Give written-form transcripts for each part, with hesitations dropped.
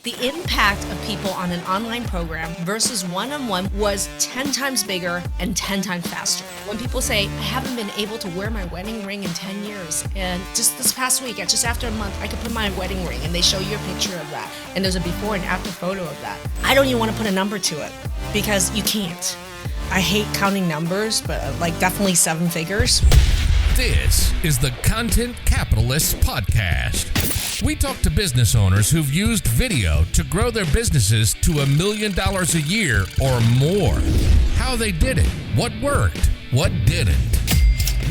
The impact of people on an online program versus one-on-one was 10 times bigger and 10 times faster. When people say, I haven't been able to wear my wedding ring in 10 years, and just this past week, just after a month, I could put my wedding ring, and they show you a picture of that, and there's a before and after photo of that. I don't even want to put a number to it, because you can't. I hate counting numbers, but definitely 7 figures. This is the Content Capitalist Podcast. We talk to business owners who've used video to grow their businesses to $1 million a year or more. How they did it, what worked, what didn't.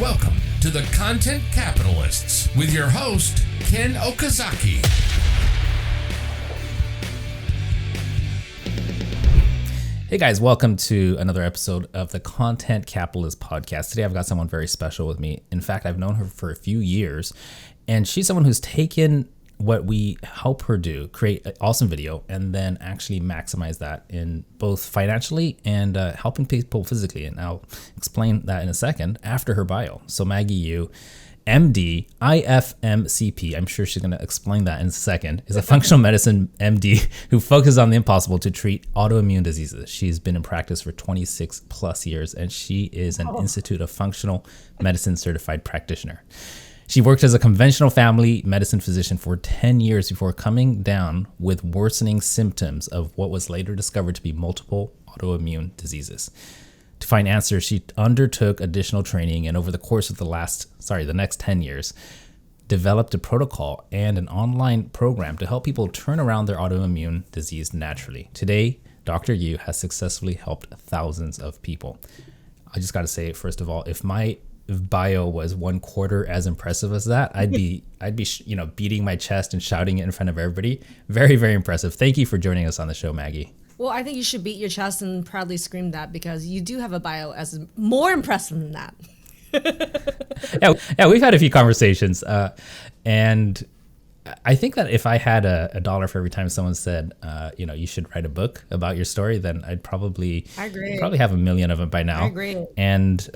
Welcome to the Content Capitalists with your host, Ken Okazaki. Hey guys, welcome to another episode of the Content Capitalist Podcast. Today I've got someone very special with me. In fact, I've known her for a few years, and she's someone who's taken what we help her do, create an awesome video, and then actually maximize that in both financially and helping people physically. And I'll explain that in a second after her bio. So Maggie Yu MD, IFMCP, I'm sure she's going to explain that in a second, is a functional medicine MD who focuses on the impossible to treat autoimmune diseases. She's been in practice for 26 plus years, and she is an Institute of Functional Medicine certified practitioner. She worked as a conventional family medicine physician for 10 years before coming down with worsening symptoms of what was later discovered to be multiple autoimmune diseases. To find answers, she undertook additional training, and over the course of the next 10 years, developed a protocol and an online program to help people turn around their autoimmune disease naturally. Today, Dr. Yu has successfully helped thousands of people. I just got to say, first of all, if my bio was 1/4 as impressive as that, I'd be beating my chest and shouting it in front of everybody. Very, very impressive. Thank you for joining us on the show, Maggie. Well, I think you should beat your chest and proudly scream that, because you do have a bio as more impressive than that. Yeah, we've had a few conversations, and I think that if I had a dollar for every time someone said, you should write a book about your story, then I'd probably have 1 million of them by now. I agree. And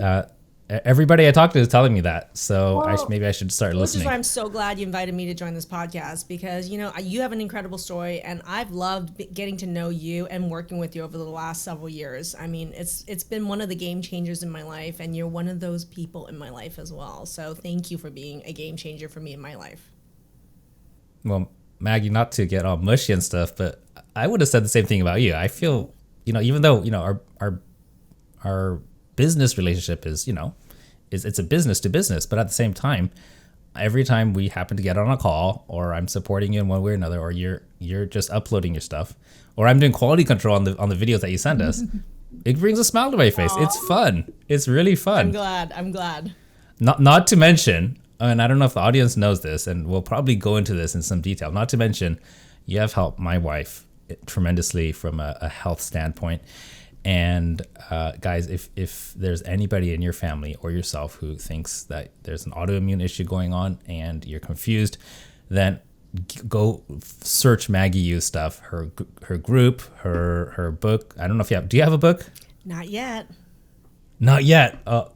everybody I talk to is telling me that, so maybe I should start listening. Which is why I'm so glad you invited me to join this podcast, because you have an incredible story, and I've loved getting to know you and working with you over the last several years. I mean, it's been one of the game changers in my life, and you're one of those people in my life as well. So thank you for being a game changer for me in my life. Well, Maggie, not to get all mushy and stuff, but I would have said the same thing about you. I feel, even though our business relationship is it's a business to business, but at the same time, every time we happen to get on a call, or I'm supporting you in one way or another, or you're just uploading your stuff, or I'm doing quality control on the videos that you send us, it brings a smile to my face. Aww. It's fun. It's really fun. I'm glad. Not to mention, and I don't know if the audience knows this, and we'll probably go into this in some detail, not to mention, you have helped my wife tremendously from a health standpoint. And guys, if there's anybody in your family or yourself who thinks that there's an autoimmune issue going on and you're confused, then go search Maggie Yu's stuff, her group, her book. I don't know if do you have a book? Not yet. Not yet. Oh.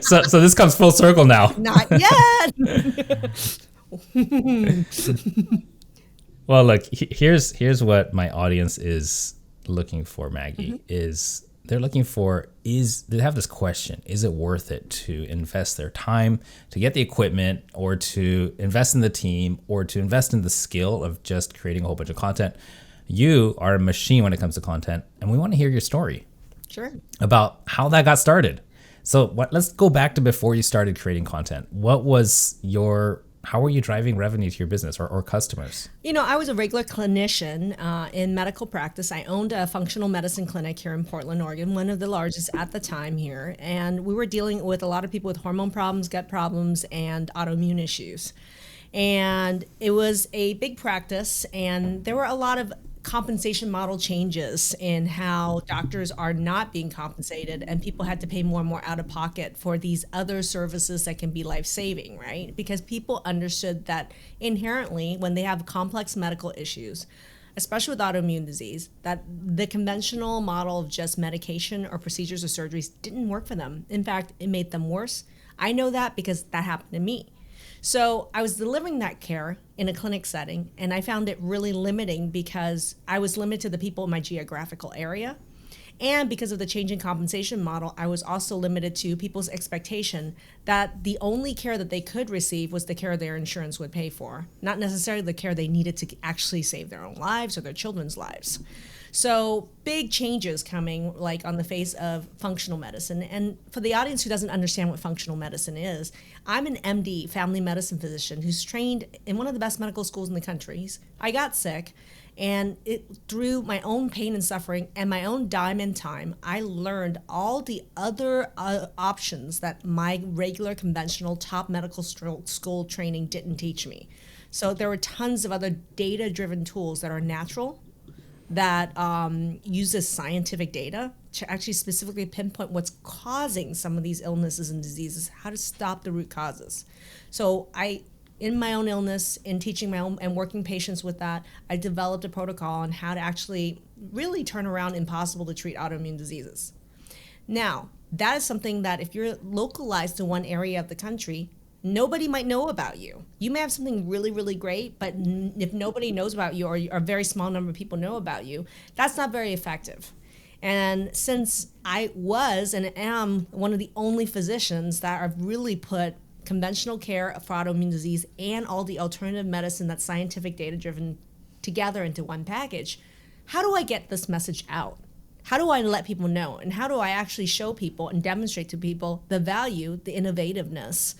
so this comes full circle now. Not yet. Well, look, here's what my audience is looking for, Maggie. Is they're looking for, they have this question: is it worth it to invest their time to get the equipment, or to invest in the team, or to invest in the skill of just creating a whole bunch of content? You are a machine when it comes to content, and we want to hear your story. Sure. About how that got started. So let's go back to before you started creating content. How were you driving revenue to your business or customers? I was a regular clinician in medical practice. I owned a functional medicine clinic here in Portland, Oregon, one of the largest at the time here. And we were dealing with a lot of people with hormone problems, gut problems, and autoimmune issues. And it was a big practice, and there were a lot of compensation model changes in how doctors are not being compensated, and people had to pay more and more out of pocket for these other services that can be life-saving, right? Because people understood that inherently when they have complex medical issues, especially with autoimmune disease, that the conventional model of just medication or procedures or surgeries didn't work for them. In fact, it made them worse. I know that because that happened to me. So I was delivering that care, in a clinic setting, and I found it really limiting because I was limited to the people in my geographical area. And because of the changing compensation model, I was also limited to people's expectation that the only care that they could receive was the care their insurance would pay for, not necessarily the care they needed to actually save their own lives or their children's lives. So big changes coming like on the face of functional medicine. And for the audience who doesn't understand what functional medicine is, I'm an MD, family medicine physician, who's trained in one of the best medical schools in the country. I got sick, and through my own pain and suffering and my own dime and time, I learned all the other options that my regular conventional top medical school training didn't teach me. So there were tons of other data-driven tools that are natural, that uses scientific data to actually specifically pinpoint what's causing some of these illnesses and diseases, how to stop the root causes. So in my own illness, in teaching my own and working patients with that, I developed a protocol on how to actually really turn around impossible to treat autoimmune diseases. Now, that is something that if you're localized to one area of the country, nobody might know about you. You may have something really, really great, but if nobody knows about you or a very small number of people know about you, that's not very effective. And since I was and am one of the only physicians that have really put conventional care for autoimmune disease and all the alternative medicine that's scientific data driven together into one package, how do I get this message out? How do I let people know? And how do I actually show people and demonstrate to people the value, the innovativeness,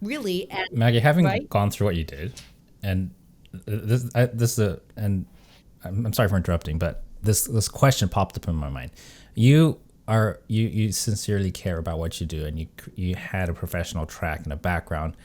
really? And, Maggie, having right? gone through what you did, and I'm sorry for interrupting, but this question popped up in my mind. You sincerely care about what you do, and you had a professional track and a background.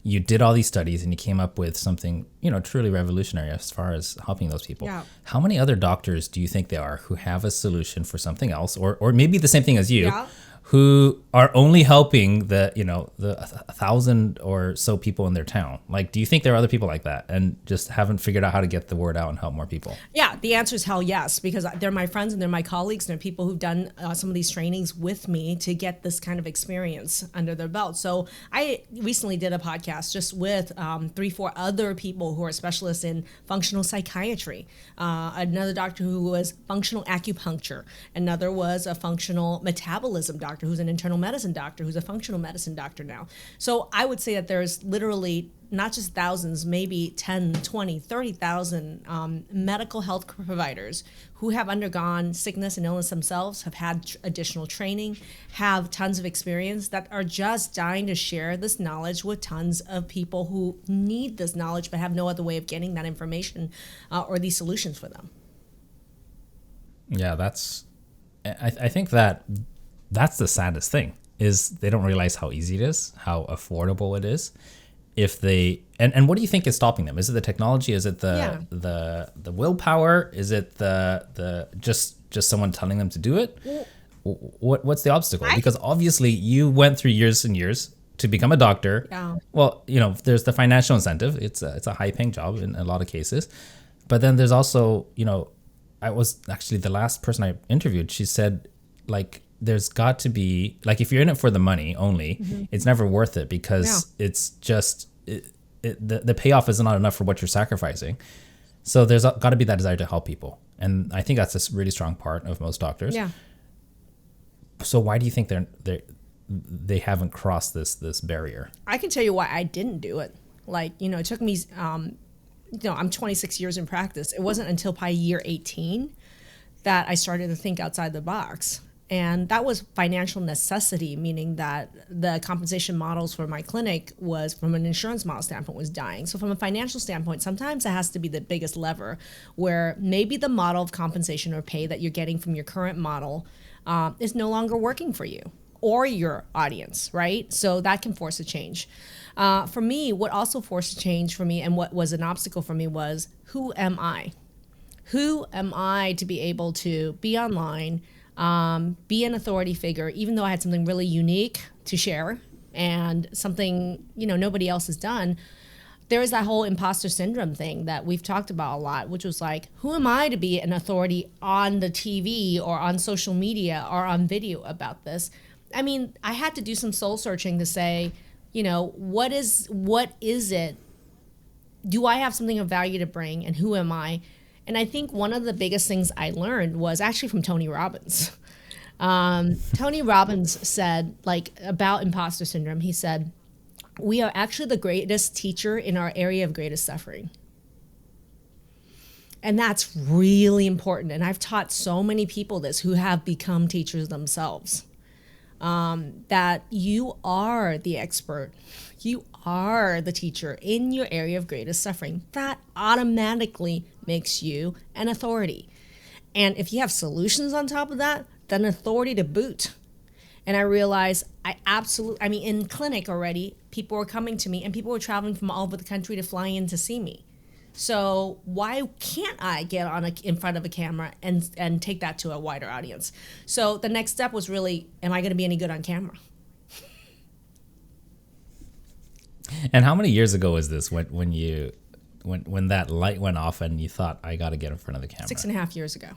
You did all these studies, and you came up with something, truly revolutionary as far as helping those people. Yeah. How many other doctors do you think there are who have a solution for something else, or maybe the same thing as you, Yeah. who are only helping the 1,000 or so people in their town? Like, do you think there are other people like that and just haven't figured out how to get the word out and help more people? Yeah, the answer is hell yes, because they're my friends and they're my colleagues and they're people who've done some of these trainings with me to get this kind of experience under their belt. So I recently did a podcast just with 3-4 other people who are specialists in functional psychiatry. Another doctor who was functional acupuncture. Another was a functional metabolism doctor who's an internal medicine doctor who's a functional medicine doctor now. So I would say that there's literally not just thousands, maybe 10, 20, 30,000 medical health providers who have undergone sickness and illness themselves, have had additional training, have tons of experience, that are just dying to share this knowledge with tons of people who need this knowledge but have no other way of getting that information or these solutions for them. Yeah, I think that's the saddest thing, is they don't realize how easy it is, how affordable it is. If they and what do you think is stopping them? Is it the technology? Is it the willpower? Is it the just someone telling them to do it? What's the obstacle? Because obviously you went through years and years to become a doctor. Yeah. Well, there's the financial incentive. It's a high paying job in a lot of cases, but then there's also I was actually the last person I interviewed. She said, like, there's got to be, like, if you're in it for the money only, it's never worth it, because it's just the payoff is not enough for what you're sacrificing. So there's got to be that desire to help people, and I think that's a really strong part of most doctors. Yeah. So why do you think they haven't crossed this barrier? I can tell you why I didn't do it. Like, it took me, I'm 26 years in practice. It wasn't until probably year 18 that I started to think outside the box. And that was financial necessity, meaning that the compensation models for my clinic was, from an insurance model standpoint, was dying. So from a financial standpoint, sometimes it has to be the biggest lever, where maybe the model of compensation or pay that you're getting from your current model is no longer working for you or your audience, right? So that can force a change. For me, what also forced a change for me, and what was an obstacle for me, was, who am I? Who am I to be able to be online, be an authority figure, even though I had something really unique to share and something, nobody else has done? There is that whole imposter syndrome thing that we've talked about a lot, which was like, who am I to be an authority on the TV or on social media or on video about this? I mean, I had to do some soul searching to say, what is it? Do I have something of value to bring, and who am I? And I think one of the biggest things I learned was actually from Tony Robbins. Tony Robbins said, about imposter syndrome, he said, we are actually the greatest teacher in our area of greatest suffering. And that's really important. And I've taught so many people this who have become teachers themselves, that you are the expert. You are the teacher in your area of greatest suffering. That automatically makes you an authority. And if you have solutions on top of that, then authority to boot. And I realized in clinic already, people were coming to me and people were traveling from all over the country to fly in to see me. So why can't I get in front of a camera and take that to a wider audience? So the next step was really, am I going to be any good on camera? And how many years ago was this when that light went off and you thought, I got to get in front of the camera? 6.5 years ago.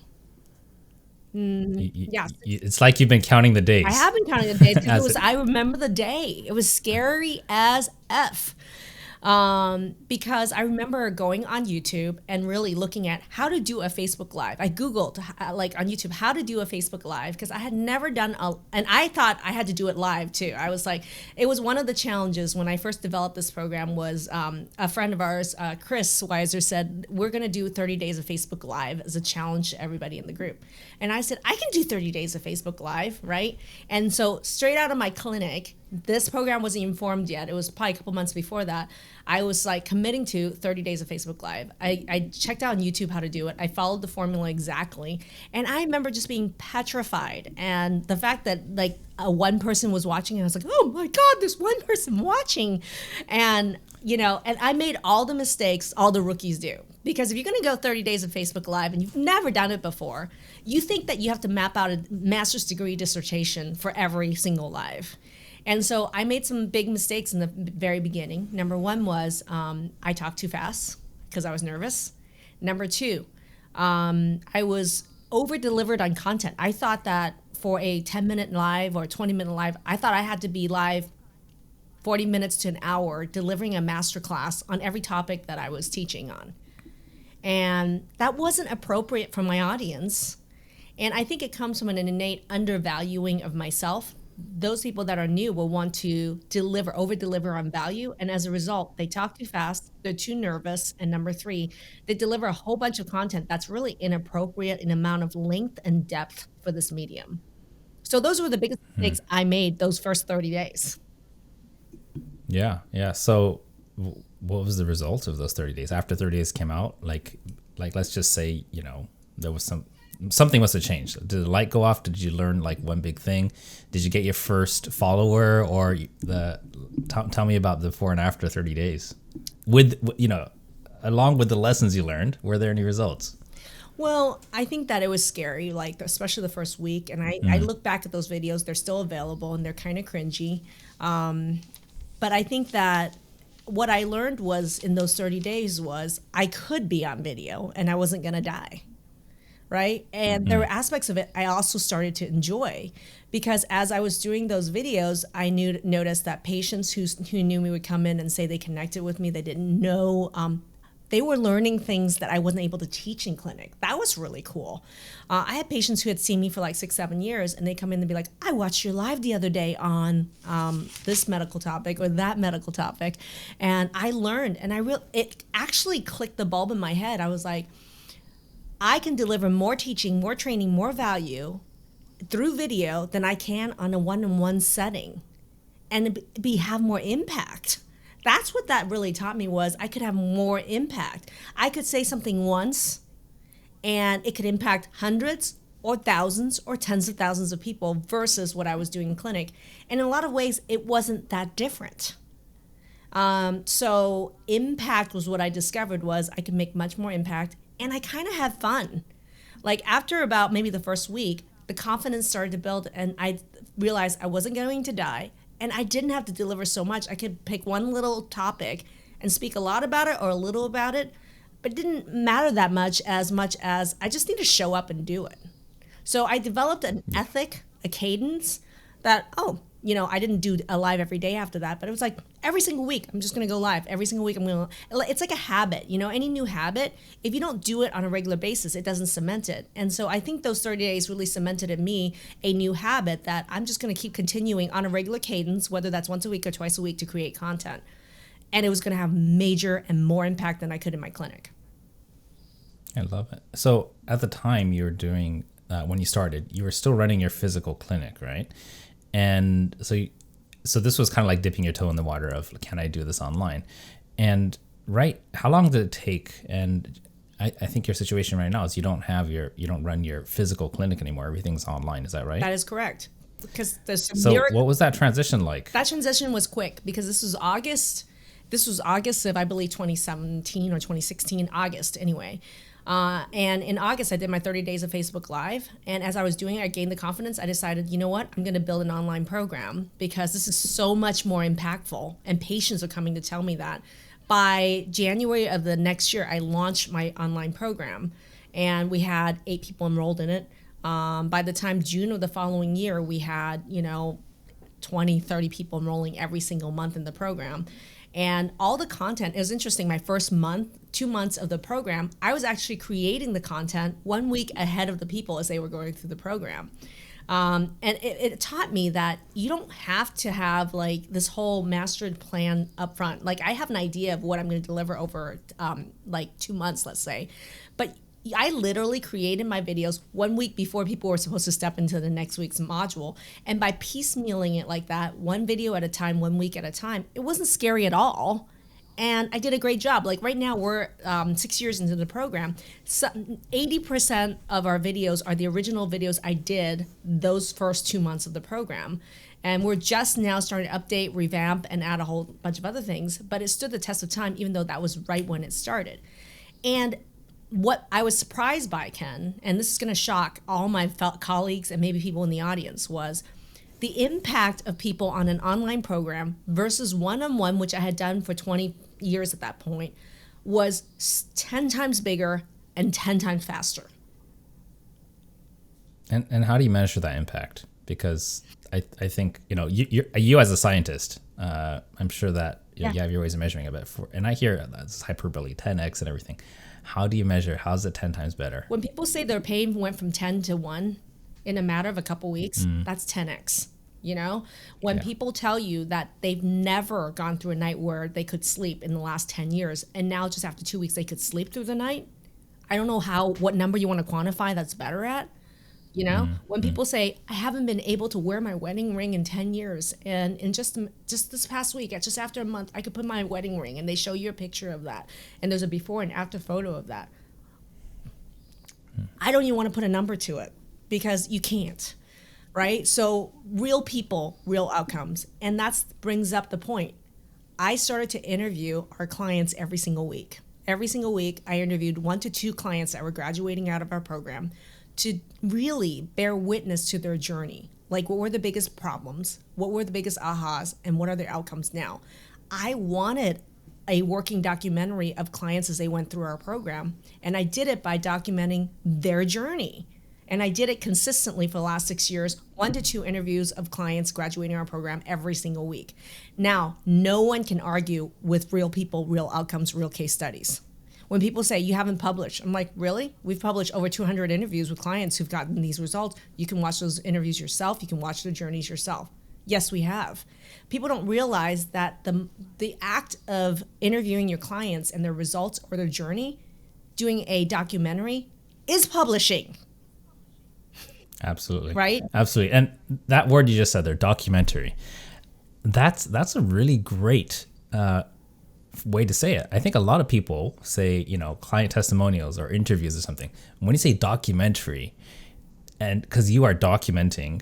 It's like you've been counting the days. I have been counting the days. I remember the day. It was scary as F. Because I remember going on YouTube and really looking at how to do a Facebook Live. I Googled on YouTube how to do a Facebook Live because I had never done and I thought I had to do it live too. I was like, it was one of the challenges when I first developed this program was a friend of ours, Chris Weiser, said, we're going to do 30 days of Facebook Live as a challenge to everybody in the group. And I said, I can do 30 days of Facebook Live, right? And so straight out of my clinic, this program wasn't even formed yet. It was probably a couple months before that. I was committing to 30 days of Facebook Live. I checked out on YouTube how to do it. I followed the formula exactly. And I remember just being petrified. And the fact that one person was watching, and I was like, oh my God, there's one person watching. And, and I made all the mistakes all the rookies do. Because if you're going to go 30 days of Facebook Live and you've never done it before, you think that you have to map out a master's degree dissertation for every single live. And so I made some big mistakes in the very beginning. Number one was I talked too fast because I was nervous. Number two, I was over-delivered on content. I thought that for a 10-minute live or 20-minute live, I thought I had to be live 40 minutes to an hour delivering a masterclass on every topic that I was teaching on. And that wasn't appropriate for my audience. And I think it comes from an innate undervaluing of myself. Those people that are new will want to over-deliver on value. And as a result, they talk too fast, they're too nervous. And number three, they deliver a whole bunch of content that's really inappropriate in amount of length and depth for this medium. So those were the biggest mistakes I made those first 30 days. Yeah. So what was the result of those 30 days? After 30 days came out, like let's just say, there was something must have changed. Did the light go off? Did you learn one big thing? Did you get your first follower, or tell me about the before and after 30 days along with the lessons you learned, were there any results? Well, I think that it was scary, especially the first week. And I look back at those videos, they're still available and they're kind of cringy. But I think that what I learned was in those 30 days was I could be on video and I wasn't going to die. Right? And there were aspects of it I also started to enjoy because as I was doing those videos, I noticed that patients who knew me would come in and say they connected with me. They didn't know. They were learning things that I wasn't able to teach in clinic. That was really cool. I had patients who had seen me for 6-7 years and they come in and be like, I watched your live the other day on this medical topic or that medical topic. And I learned and it actually clicked the bulb in my head. I was like, I can deliver more teaching, more training, more value through video than I can on a one-on-one setting and have more impact. That's what that really taught me was I could have more impact. I could say something once and it could impact hundreds or thousands or tens of thousands of people versus what I was doing in clinic. And in a lot of ways, it wasn't that different. So impact was what I discovered was I could make much more impact. And I kind of had fun. After about maybe the first week, the confidence started to build and I realized I wasn't going to die and I didn't have to deliver so much. I could pick one little topic and speak a lot about it or a little about it, but it didn't matter that much as I just need to show up and do it. So I developed an ethic, a cadence that, I didn't do a live every day after that, but it was like every single week, I'm just going to go live. Every single week, it's like a habit, any new habit. If you don't do it on a regular basis, it doesn't cement it. And so I think those 30 days really cemented in me a new habit that I'm just going to keep continuing on a regular cadence, whether that's once a week or twice a week, to create content. And it was going to have major and more impact than I could in my clinic. I love it. So at the time you were doing, when you started, you were still running your physical clinic, right? And so this was kind of like dipping your toe in the water of, can I do this online? And how long did it take? And I think your situation right now is you don't run your physical clinic anymore. Everything's online. Is that right? That is correct. Because what was that transition like? That transition was quick because this was August. This was August of, I believe, 2017 or 2016, August anyway. And in August, I did my 30 days of Facebook Live. And as I was doing it, I gained the confidence. I decided, you know what? I'm going to build an online program because this is so much more impactful. And patients are coming to tell me that. By January of the next year, I launched my online program. And we had 8 people enrolled in it. By the time June of the following year, we had, 20, 30 people enrolling every single month in the program. And all the content, it was interesting, my first 2 months of the program, I was actually creating the content 1 week ahead of the people as they were going through the program. And it taught me that you don't have to have like this whole mastered plan up front. Like I have an idea of what I'm going to deliver over 2 months, let's say. But I literally created my videos 1 week before people were supposed to step into the next week's module. And by piecemealing it like that, one video at a time, 1 week at a time, it wasn't scary at all. And I did a great job. Like right now, we're 6 years into the program. So 80% of our videos are the original videos I did those first 2 months of the program. And we're just now starting to update, revamp, and add a whole bunch of other things. But it stood the test of time, even though that was right when it started. And what I was surprised by, Ken, and this is going to shock all my colleagues and maybe people in the audience, was the impact of people on an online program versus one-on-one, which I had done for 20 years at that point, was 10 times bigger and 10 times faster. And how do you measure that impact? Because I think, you as a scientist, I'm sure that you have your ways of measuring it. And I hear that's hyperbole, 10x and everything. How do you measure? How's it 10 times better? When people say their pain went from 10 to 1 in a matter of a couple weeks, that's 10x. When people tell you that they've never gone through a night where they could sleep in the last 10 years, and now just after 2 weeks they could sleep through the night, I don't know what number you want to quantify that's better at. When people say, I haven't been able to wear my wedding ring in 10 years, and in just this past week, just after a month, I could put my wedding ring, and they show you a picture of that, and there's a before and after photo of that. I don't even want to put a number to it because you can't, right? So real people, real outcomes, and that brings up the point. I started to interview our clients every single week. Every single week, I interviewed 1 to 2 clients that were graduating out of our program to really bear witness to their journey. Like, what were the biggest problems? What were the biggest ahas? And what are their outcomes now? I wanted a working documentary of clients as they went through our program. And I did it by documenting their journey. And I did it consistently for the last 6 years, 1 to 2 interviews of clients graduating our program every single week. Now, no one can argue with real people, real outcomes, real case studies. When people say you haven't published, I'm like, really? We've published over 200 interviews with clients who've gotten these results. You can watch those interviews yourself. You can watch their journeys yourself. Yes, we have. People don't realize that the act of interviewing your clients and their results or their journey, doing a documentary, is publishing. Absolutely. Right? Absolutely. And that word you just said there, documentary, that's a really great way to say it. I think a lot of people say, client testimonials or interviews or something. When you say documentary, and because you are documenting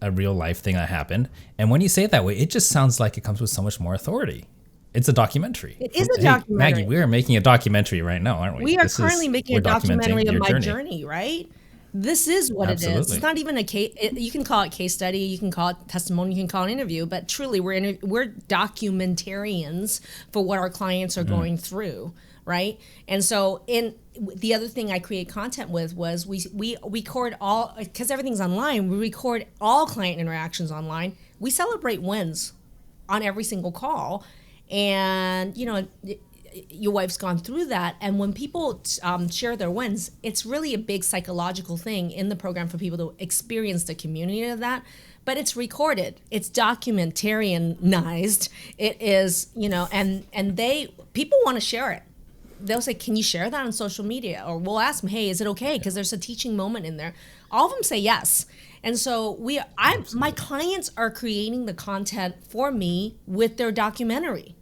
a real life thing that happened, and when you say it that way, it just sounds like it comes with so much more authority. It's a documentary. It is a documentary. Maggie, we are making a documentary right now, aren't we? We are currently making a documentary of my journey, right? This is what it is. It's Absolutely. not even a case. You can call it case study, you can call it testimony, you can call it interview, but truly we're documentarians for what our clients are going through, right? And so in the other thing I create content with was we record all, because everything's online, we record all client interactions online. We celebrate wins on every single call. And, your wife's gone through that. And when people share their wins, it's really a big psychological thing in the program for people to experience the community of that. But it's recorded, it's documentarianized. It is, people want to share it. They'll say, can you share that on social media? Or we'll ask them, hey, is it okay? Because there's a teaching moment in there. All of them say yes. And so my clients are creating the content for me with their documentary.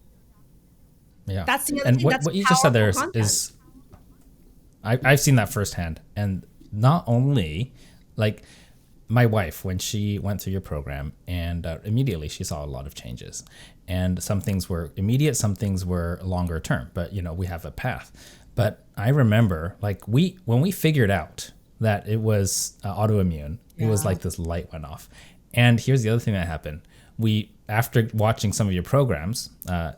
Yeah. That's the other and thing. what, That's what you just said there powerful is I've seen that firsthand. And not only, like, my wife, when she went through your program, and immediately she saw a lot of changes. And some things were immediate, some things were longer term, but we have a path. But I remember, like, when we figured out that it was autoimmune, it was like this light went off. And here's the other thing that happened. After watching some of your programs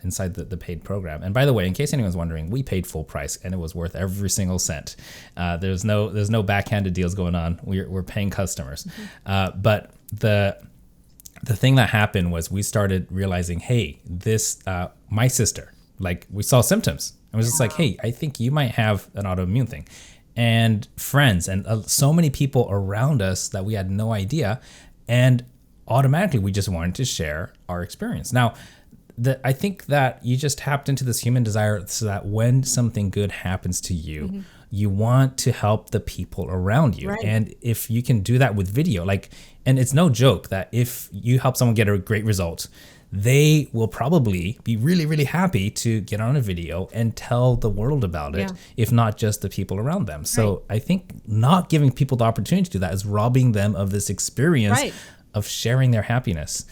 inside the paid program, and by the way, in case anyone's wondering, we paid full price and it was worth every single cent. There's no backhanded deals going on. We're paying customers. But the thing that happened was we started realizing, hey, this my sister, like, we saw symptoms. It was just like, hey, I think you might have an autoimmune thing. And friends and so many people around us that we had no idea. And automatically we just wanted to share our experience. Now, I think that you just tapped into this human desire, so that when something good happens to you, you want to help the people around you. Right. And if you can do that with video, and it's no joke that if you help someone get a great result, they will probably be really, really happy to get on a video and tell the world about it, if not just the people around them. So I think not giving people the opportunity to do that is robbing them of this experience of sharing their happiness.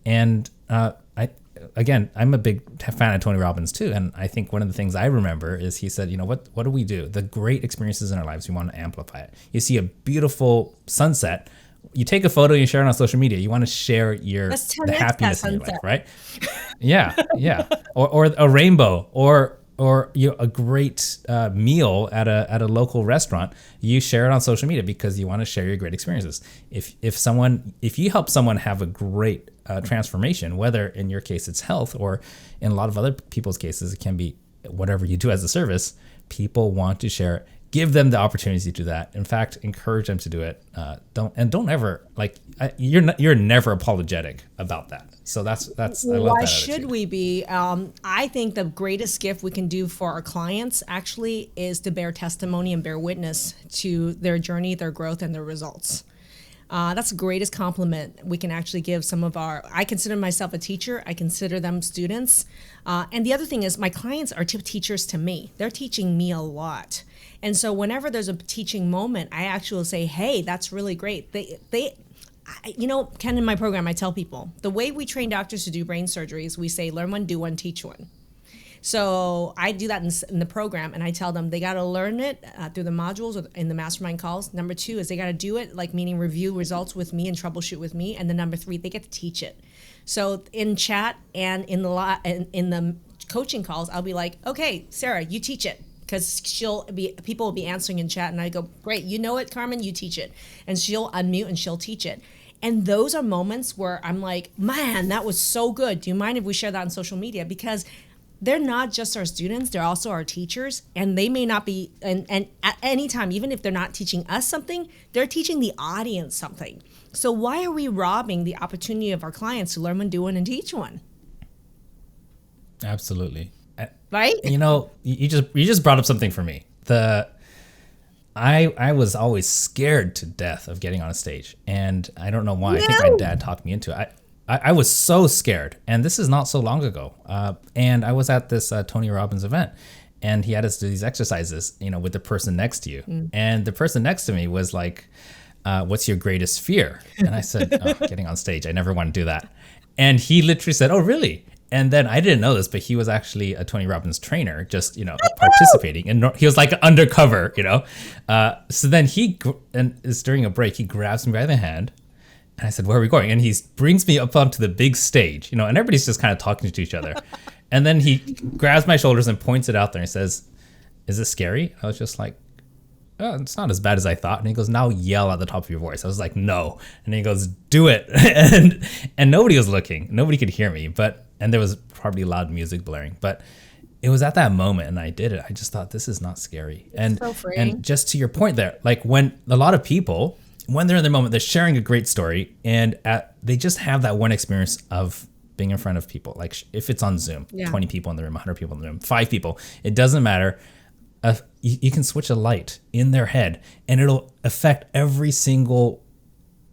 And I'm a big fan of Tony Robbins too. And I think one of the things I remember is he said, what do we do? The great experiences in our lives, we want to amplify it. You see a beautiful sunset, you take a photo, you share it on social media. You want to share the happiness in your life, right? Yeah. Or a rainbow, or a great meal at a local restaurant. You share it on social media because you want to share your great experiences. If you help someone have a great transformation, whether in your case it's health, or in a lot of other people's cases it can be whatever you do as a service, people want to share it. Give them the opportunity to do that. In fact, encourage them to do it. Don't ever, you're never apologetic about that. So that's I love that. Why should we be? I think the greatest gift we can do for our clients actually is to bear testimony and bear witness to their journey, their growth, and their results. That's the greatest compliment we can actually give some of I consider myself a teacher. I consider them students. And the other thing is my clients are teachers to me. They're teaching me a lot. And so whenever there's a teaching moment, I actually say, hey, that's really great. Ken, in my program, I tell people the way we train doctors to do brain surgeries, we say, learn one, do one, teach one. So I do that in the program, and I tell them they got to learn it through the modules or in the mastermind calls. Number 2 is they got to do it, meaning review results with me and troubleshoot with me. And then number 3, they get to teach it. So in chat and in the coaching calls, I'll be like, okay, Sarah, you teach it. Because people will be answering in chat, and I go, great, you know it, Carmen, you teach it. And she'll unmute and she'll teach it. And those are moments where I'm like, man, that was so good. Do you mind if we share that on social media? Because they're not just our students, they're also our teachers, and they may not be, and at any time, even if they're not teaching us something, they're teaching the audience something. So why are we robbing the opportunity of our clients to learn one, do one, and teach one? Absolutely. Right? You just brought up something for me. I was always scared to death of getting on a stage, and I don't know why. I think my dad talked me into it. I was so scared, and this is not so long ago. And I was at this Tony Robbins event, and he had us do these exercises, with the person next to you. And the person next to me was like, what's your greatest fear? And I said, getting on stage. I never want to do that. And he literally said, oh, really? And then I didn't know this, but he was actually a Tony Robbins trainer, just, participating. And he was like undercover, So then it's during a break, he grabs me by the hand. And I said, where are we going? And he brings me up onto the big stage, and everybody's just kind of talking to each other. And then he grabs my shoulders and points it out there and he says, is this scary? I was just like, oh, it's not as bad as I thought. And he goes, now yell at the top of your voice. I was like, no. And he goes, do it. and nobody was looking. Nobody could hear me. And there was probably loud music blaring. But it was at that moment, and I did it. I just thought, this is not scary. And so freeing. And just to your point there, like when a lot of people, when they're in their moment, they're sharing a great story, and they just have that one experience of being in front of people. Like if it's on Zoom, 20 people in the room, 100 people in the room, 5 people, it doesn't matter. You can switch a light in their head, and it'll affect every single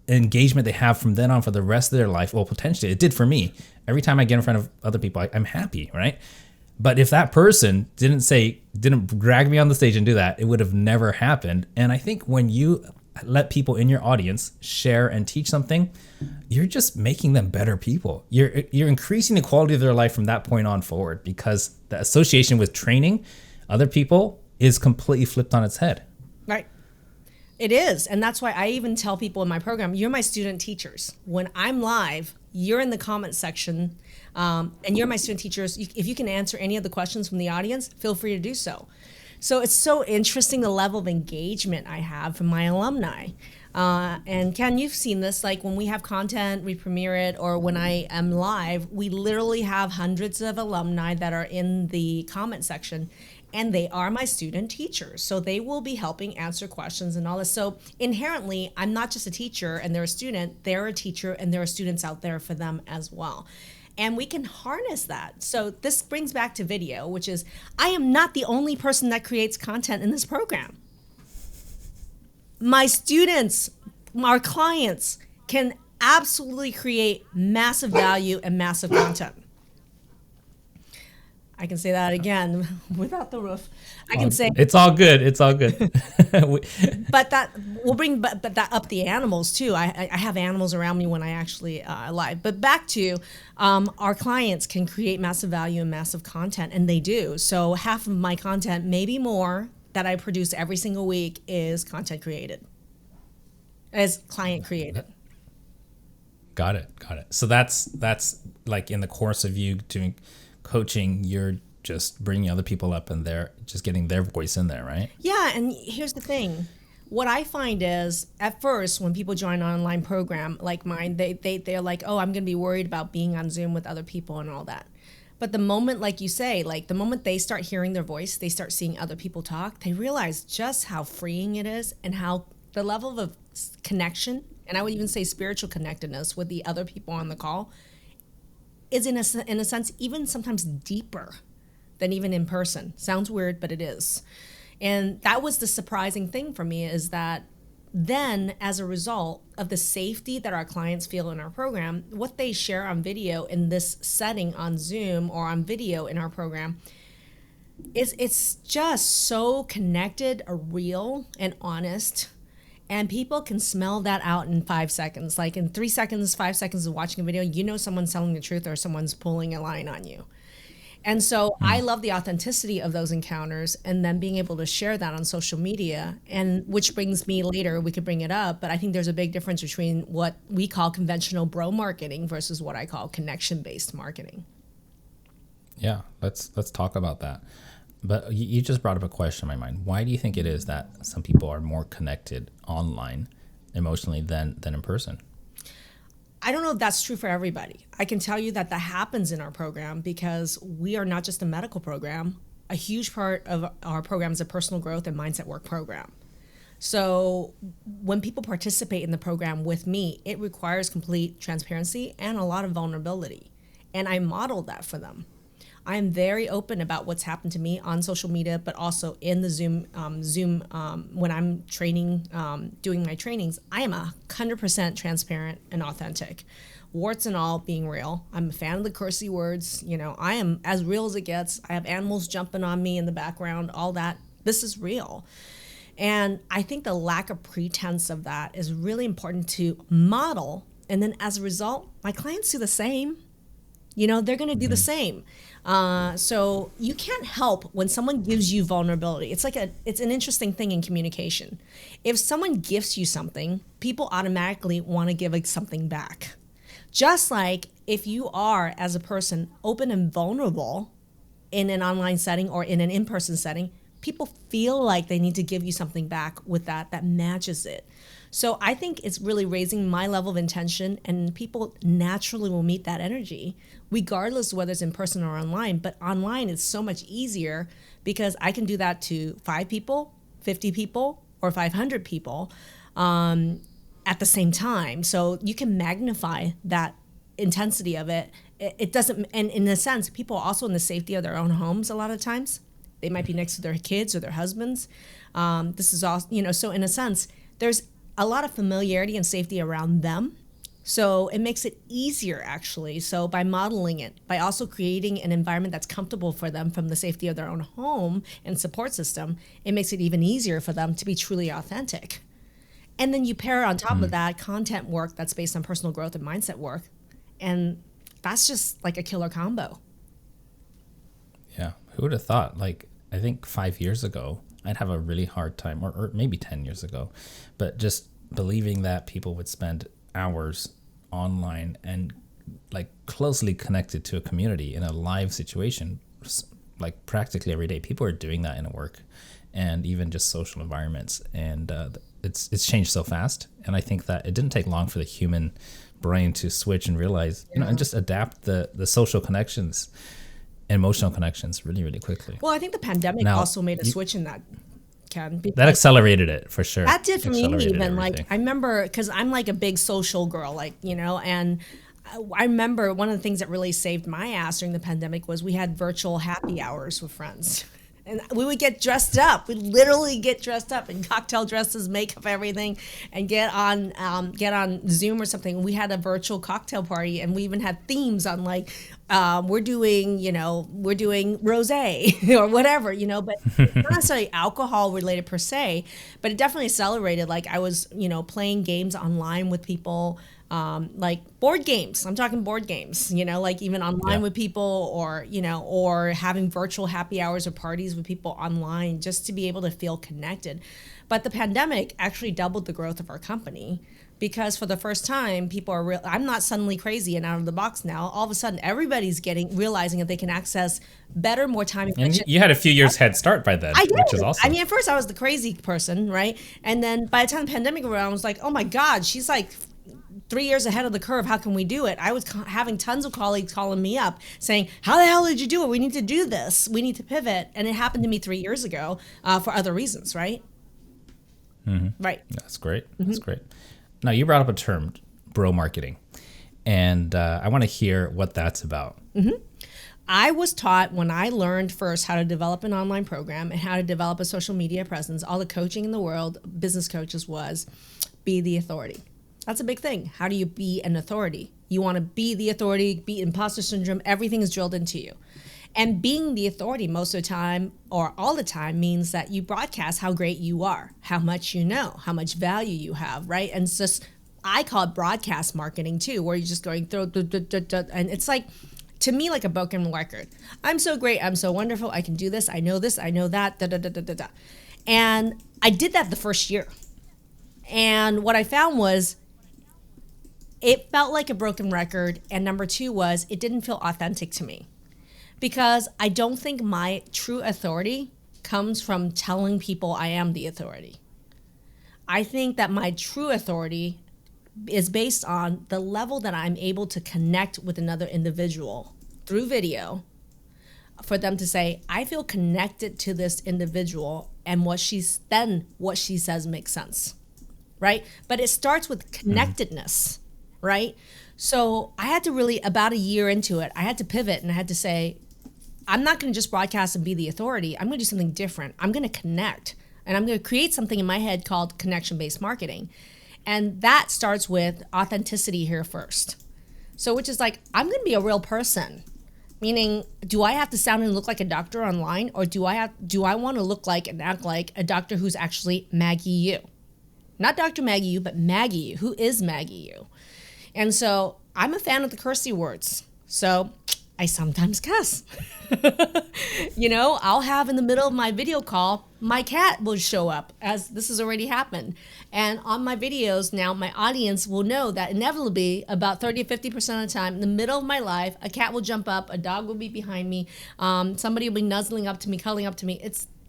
engagement they have from then on for the rest of their life. Well, potentially it did for me. Every time I get in front of other people, I'm happy, right? But if that person didn't drag me on the stage and do that, it would have never happened. And I think when you let people in your audience share and teach something, you're just making them better people. You're increasing the quality of their life from that point on forward, because the association with training other people is completely flipped on its head. Right. It is. And that's why I even tell people in my program, you're my student teachers. When I'm live, you're in the comment section, and you're my student teachers. If you can answer any of the questions from the audience, feel free to do so. So it's so interesting, the level of engagement I have from my alumni. And Ken, you've seen this, like when we have content, we premiere it, or when I am live, we literally have hundreds of alumni that are in the comment section, and they are my student teachers. So they will be helping answer questions and all this. So inherently, I'm not just a teacher and they're a student, they're a teacher and there are students out there for them as well. And we can harness that. So this brings back to video, which is, I am not the only person that creates content in this program. My students, our clients, can absolutely create massive value and massive content. I can say that again without the roof. I can say it's all good. It's all good. But that will bring but that up the animals too. I have animals around me when I actually live. But back to our clients can create massive value and massive content, and they do. So half of my content, maybe more, that I produce every single week is content created, as client created. Got it. So that's like in the course of you doing coaching, you're just bringing other people up and they're just getting their voice in there, right? Yeah, and here's the thing. What I find is, at first, when people join an online program like mine, they're like, oh, I'm going to be worried about being on Zoom with other people and all that. But the moment, like you say, like the moment they start hearing their voice, they start seeing other people talk, they realize just how freeing it is and how the level of connection, and I would even say spiritual connectedness with the other people on the call, is in a sense even sometimes deeper than even in person. Sounds weird, but it is. And that was the surprising thing for me, is that then as a result of the safety that our clients feel in our program, what they share on video in this setting on Zoom or on video in our program, it's just so connected, real, and honest. And people can smell that out in 5 seconds. Like in 3 seconds, 5 seconds of watching a video, you know someone's telling the truth or someone's pulling a line on you. And so I love the authenticity of those encounters, and then being able to share that on social media, and which brings me later, we could bring it up, but I think there's a big difference between what we call conventional bro marketing versus what I call connection-based marketing. Yeah, let's talk about that. But you just brought up a question in my mind. Why do you think it is that some people are more connected online emotionally than in person? I don't know if that's true for everybody. I can tell you that happens in our program because we are not just a medical program. A huge part of our program is a personal growth and mindset work program. So when people participate in the program with me, it requires complete transparency and a lot of vulnerability. And I model that for them. I'm very open about what's happened to me on social media, but also in the Zoom when I'm training, doing my trainings. I am 100% transparent and authentic, warts and all, being real. I'm a fan of the cursey words. You know, I am as real as it gets. I have animals jumping on me in the background, all that. This is real. And I think the lack of pretense of that is really important to model. And then as a result, my clients do the same. they're going to do the same. So you can't help when someone gives you vulnerability. It's an interesting thing in communication. If someone gifts you something, people automatically want to give something back. Just like if you are, as a person, open and vulnerable in an online setting or in an in-person setting, people feel like they need to give you something back with that matches it. So I think it's really raising my level of intention, and people naturally will meet that energy, regardless of whether it's in person or online. But online is so much easier because I can do that to 5 people, 50 people, or 500 people at the same time. So you can magnify that intensity of it. It doesn't, and in a sense, people are also in the safety of their own homes a lot of times. They might be next to their kids or their husbands. This is all, so in a sense, there's a lot of familiarity and safety around them. So it makes it easier, actually. So by modeling it, by also creating an environment that's comfortable for them from the safety of their own home and support system, it makes it even easier for them to be truly authentic. And then you pair on top of that content work that's based on personal growth and mindset work. And that's just like a killer combo. Yeah. Who would have thought? Like, I think 5 years ago, I'd have a really hard time, or maybe 10 years ago, but just believing that people would spend hours online and like closely connected to a community in a live situation, like practically every day. People are doing that in work and even just social environments. And it's changed so fast. And I think that it didn't take long for the human brain to switch and realize, and just adapt the social connections, emotional connections really, really quickly. Well, I think the pandemic also made a switch in that, Ken. That accelerated it for sure. That did for me even. Everything. Like, I remember, because I'm like a big social girl, and I remember one of the things that really saved my ass during the pandemic was we had virtual happy hours with friends. And we would get dressed up. We'd literally get dressed up in cocktail dresses, makeup, everything, and get on Zoom or something. We had a virtual cocktail party, and we even had themes on we're doing rosé or whatever, but it's not necessarily alcohol related per se, but it definitely accelerated. Like I was, playing games online with people. Like board games. I'm talking board games, like even online with people, or having virtual happy hours or parties with people online just to be able to feel connected. But the pandemic actually doubled the growth of our company because for the first time, people are I'm not suddenly crazy and out of the box now. All of a sudden, everybody's realizing that they can access better, more time efficient. And you had a few years head start by then, which is awesome. I mean, at first I was the crazy person, right? And then by the time the pandemic around, I was like, oh my God, she's like 3 years ahead of the curve. How can we do it? I was having tons of colleagues calling me up saying, how the hell did you do it? We need to do this. We need to pivot. And it happened to me 3 years ago for other reasons, right? Mm-hmm. Right. That's great. That's great. Now, you brought up a term, bro marketing, and I want to hear what that's about. Mm-hmm. I was taught when I learned first how to develop an online program and how to develop a social media presence, all the coaching in the world, business coaches, was be the authority. That's a big thing. How do you be an authority? You want to be the authority, beat imposter syndrome, everything is drilled into you. And being the authority most of the time or all the time means that you broadcast how great you are, how much you know, how much value you have, right? And it's just, I call it broadcast marketing too, where you're just going through, and it's like, to me, like a broken record. I'm so great, I'm so wonderful, I can do this, I know that, And I did that the first year. And what I found was, it felt like a broken record. And number two was, it didn't feel authentic to me. Because I don't think my true authority comes from telling people I am the authority. I think that my true authority is based on the level that I'm able to connect with another individual through video for them to say, I feel connected to this individual, and what she says makes sense, right? But it starts with connectedness, right? So I had to really, about a year into it, I had to pivot and I had to say, I'm not going to just broadcast and be the authority. I'm going to do something different. I'm going to connect, and I'm going to create something in my head called connection-based marketing. And that starts with authenticity here first. So which is like, I'm going to be a real person. Meaning, do I have to sound and look like a doctor online, or do I want to look like and act like a doctor who's actually Maggie Yu? Not Dr. Maggie Yu, but Maggie Yu. Who is Maggie Yu? And so I'm a fan of the cursey words. So I sometimes cuss. I'll have in the middle of my video call, my cat will show up, as this has already happened. And on my videos now, my audience will know that inevitably about 30 to 50% of the time, in the middle of my live, a cat will jump up, a dog will be behind me, somebody will be nuzzling up to me, cuddling up to me.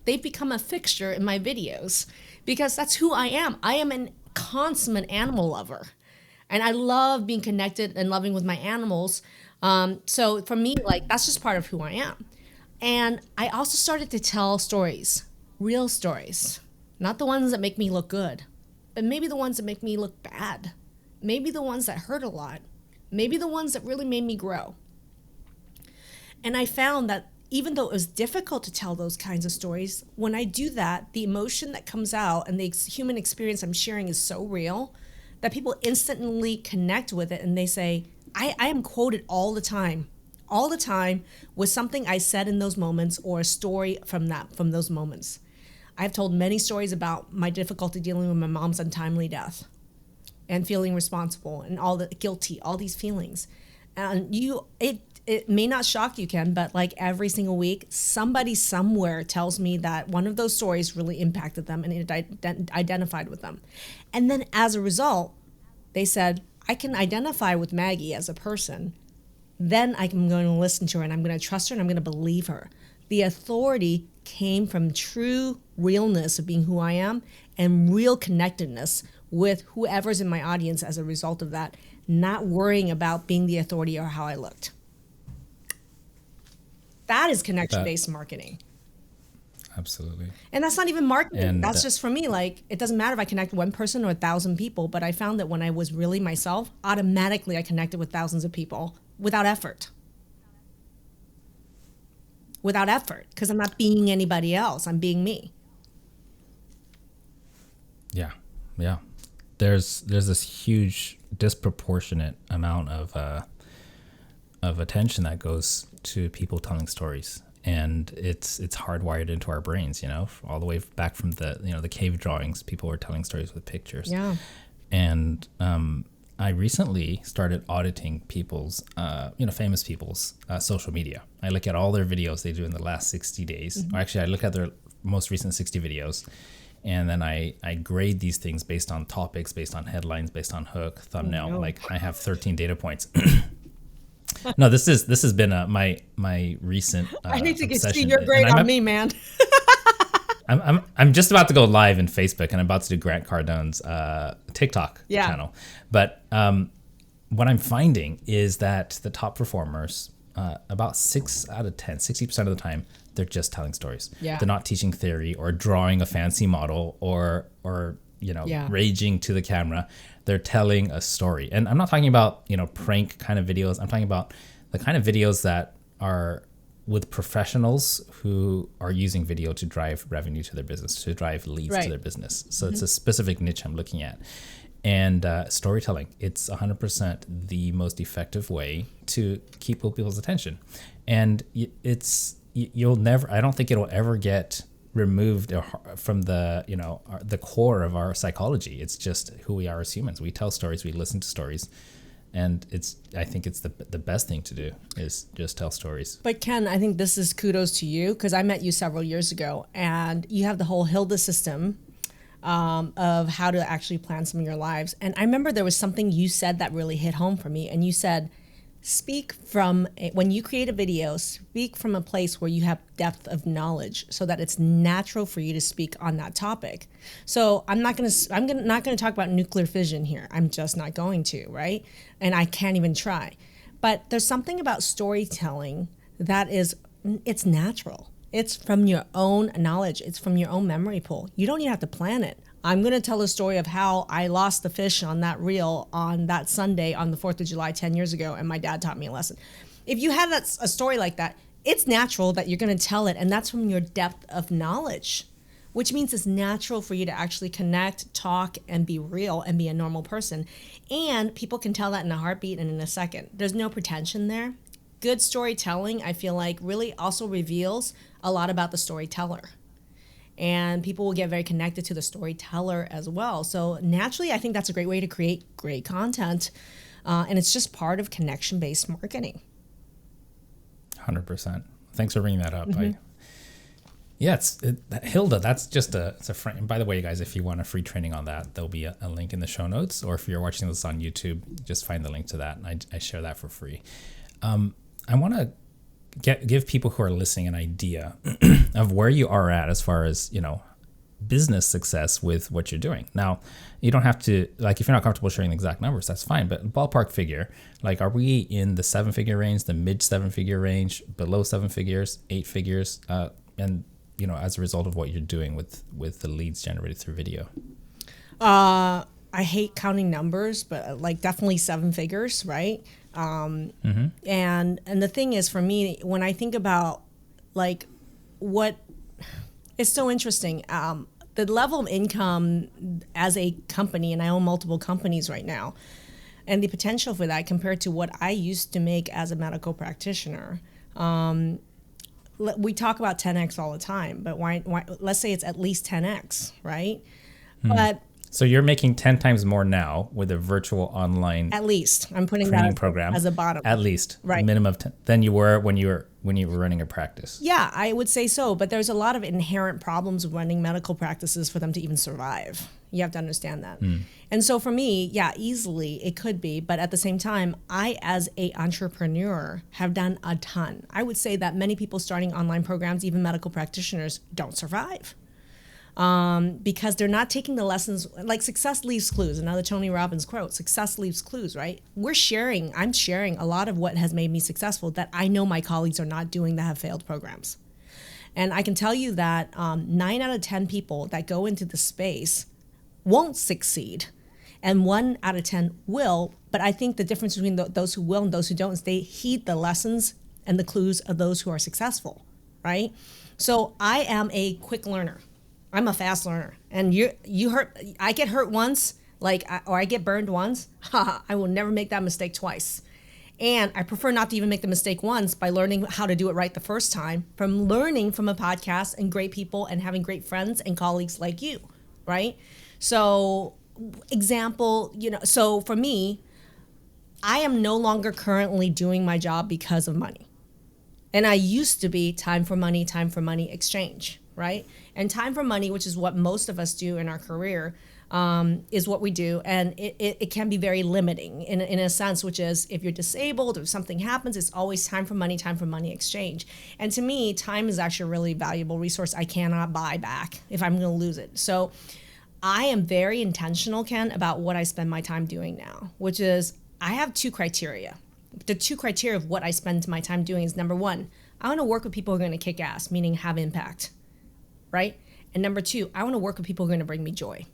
They've become a fixture in my videos because that's who I am. I am a consummate animal lover. And I love being connected and loving with my animals. So for me, like, that's just part of who I am. And I also started to tell stories, real stories, not the ones that make me look good, but maybe the ones that make me look bad, maybe the ones that hurt a lot, maybe the ones that really made me grow. And I found that even though it was difficult to tell those kinds of stories, when I do that, the emotion that comes out and the human experience I'm sharing is so real that people instantly connect with it, and they say, I am quoted all the time with something I said in those moments or a story from those moments. I've told many stories about my difficulty dealing with my mom's untimely death and feeling responsible and all the guilty, all these feelings. And it may not shock you, Ken, but like every single week, somebody somewhere tells me that one of those stories really impacted them and it identified with them. And then as a result, they said, I can identify with Maggie as a person. Then I'm going to listen to her and I'm going to trust her and I'm going to believe her. The authority came from true realness of being who I am and real connectedness with whoever's in my audience as a result of that, not worrying about being the authority or how I looked. That is connection-based marketing. Absolutely. And that's not even marketing. And that's just for me. Like, it doesn't matter if I connect one person or 1,000 people, but I found that when I was really myself, automatically I connected with thousands of people without effort. Without effort, because I'm not being anybody else. I'm being me. Yeah. There's this huge disproportionate amount of attention that goes to people telling stories. And it's hardwired into our brains, all the way back from the cave drawings. People were telling stories with pictures. Yeah. And I recently started auditing people's, famous people's social media. I look at all their videos they do in the last 60 days. Mm-hmm. Or actually, I look at their most recent 60 videos. And then I grade these things based on topics, based on headlines, based on hook, thumbnail. Oh, no. Like I have 13 data points. No, this has been my recent I need to obsession. see your grade on me, man. I'm just about to go live in Facebook, and I'm about to do Grant Cardone's TikTok channel. But what I'm finding is that the top performers, about 6 out of 10, 60% of the time, they're just telling stories. Yeah. They're not teaching theory or drawing a fancy model or raging to the camera. They're telling a story. And I'm not talking about, prank kind of videos. I'm talking about the kind of videos that are with professionals who are using video to drive revenue to their business, to drive leads to their business. So it's a specific niche I'm looking at. And storytelling, it's 100% the most effective way to keep people's attention. And you'll never, I don't think it'll ever get removed from the core of our psychology. It's just who we are as humans. We tell stories, we listen to stories, and I think it's the best thing to do is just tell stories. But Ken, I think this is kudos to you because I met you several years ago, and you have the whole Hilda system of how to actually plan some of your lives. And I remember there was something you said that really hit home for me, and you said, when you create a video, speak from a place where you have depth of knowledge so that it's natural for you to speak on that topic. So I'm not going to talk about nuclear fission here. I'm just not going to, right? And I can't even try. But there's something about storytelling that it's natural. It's from your own knowledge. It's from your own memory pool. You don't even have to plan it. I'm going to tell a story of how I lost the fish on that reel on that Sunday on the 4th of July 10 years ago, and my dad taught me a lesson. If you had a story like that, it's natural that you're going to tell it, and that's from your depth of knowledge, which means it's natural for you to actually connect, talk, and be real and be a normal person. And people can tell that in a heartbeat and in a second. There's no pretension there. Good storytelling, I feel like, really also reveals a lot about the storyteller. And people will get very connected to the storyteller as well. So naturally, I think that's a great way to create great content. And it's just part of connection-based marketing. 100%. Thanks for bringing that up. Hilda, that's just it's a friend. And by the way, guys, if you want a free training on that, there'll be a link in the show notes, or if you're watching this on YouTube, just find the link to that. And I share that for free. I want to give people who are listening an idea of where you are at as far as, business success with what you're doing. Now, you don't have to, like, if you're not comfortable sharing the exact numbers, that's fine, but ballpark figure, like, are we in the 7-figure range, the mid 7-figure range, below 7 figures, 8 figures, and, as a result of what you're doing with the leads generated through video? I hate counting numbers, but like definitely 7 figures, right? And the thing is, for me, when I think about like what, it's so interesting. The level of income as a company, and I own multiple companies right now, and the potential for that compared to what I used to make as a medical practitioner. We talk about 10x all the time, but why let's say it's at least 10x, right? But so you're making 10 times more now with a virtual online at least I'm putting training that program as a bottom. At least, right? Minimum of 10 than you were when you were running a practice. Yeah, I would say so. But there's a lot of inherent problems with running medical practices for them to even survive. You have to understand that. And so for me, yeah, easily it could be. But at the same time, I, as a entrepreneur, have done a ton. I would say that many people starting online programs, even medical practitioners, don't survive. Because they're not taking the lessons, like success leaves clues, another Tony Robbins quote, success leaves clues, right? I'm sharing a lot of what has made me successful that I know my colleagues are not doing that have failed programs. And I can tell you that 9 out of 10 people that go into the space won't succeed, and 1 out of 10 will. But I think the difference between those who will and those who don't is they heed the lessons and the clues of those who are successful, right? So I am a quick learner. I'm a fast learner, and I get hurt once, or I get burned once. I will never make that mistake twice. And I prefer not to even make the mistake once by learning how to do it right the first time, from learning from a podcast and great people and having great friends and colleagues like you, right? So example, so for me, I am no longer currently doing my job because of money. And I used to be time for money exchange, right? And time for money, which is what most of us do in our career, is what we do. And it can be very limiting in a sense, which is if you're disabled or if something happens, it's always time for money exchange. And to me, time is actually a really valuable resource I cannot buy back if I'm going to lose it. So I am very intentional, Ken, about what I spend my time doing now, which is I have 2 criteria. The 2 criteria of what I spend my time doing is, number 1, I want to work with people who are going to kick ass, meaning have impact, right? And number 2, I want to work with people who are going to bring me joy.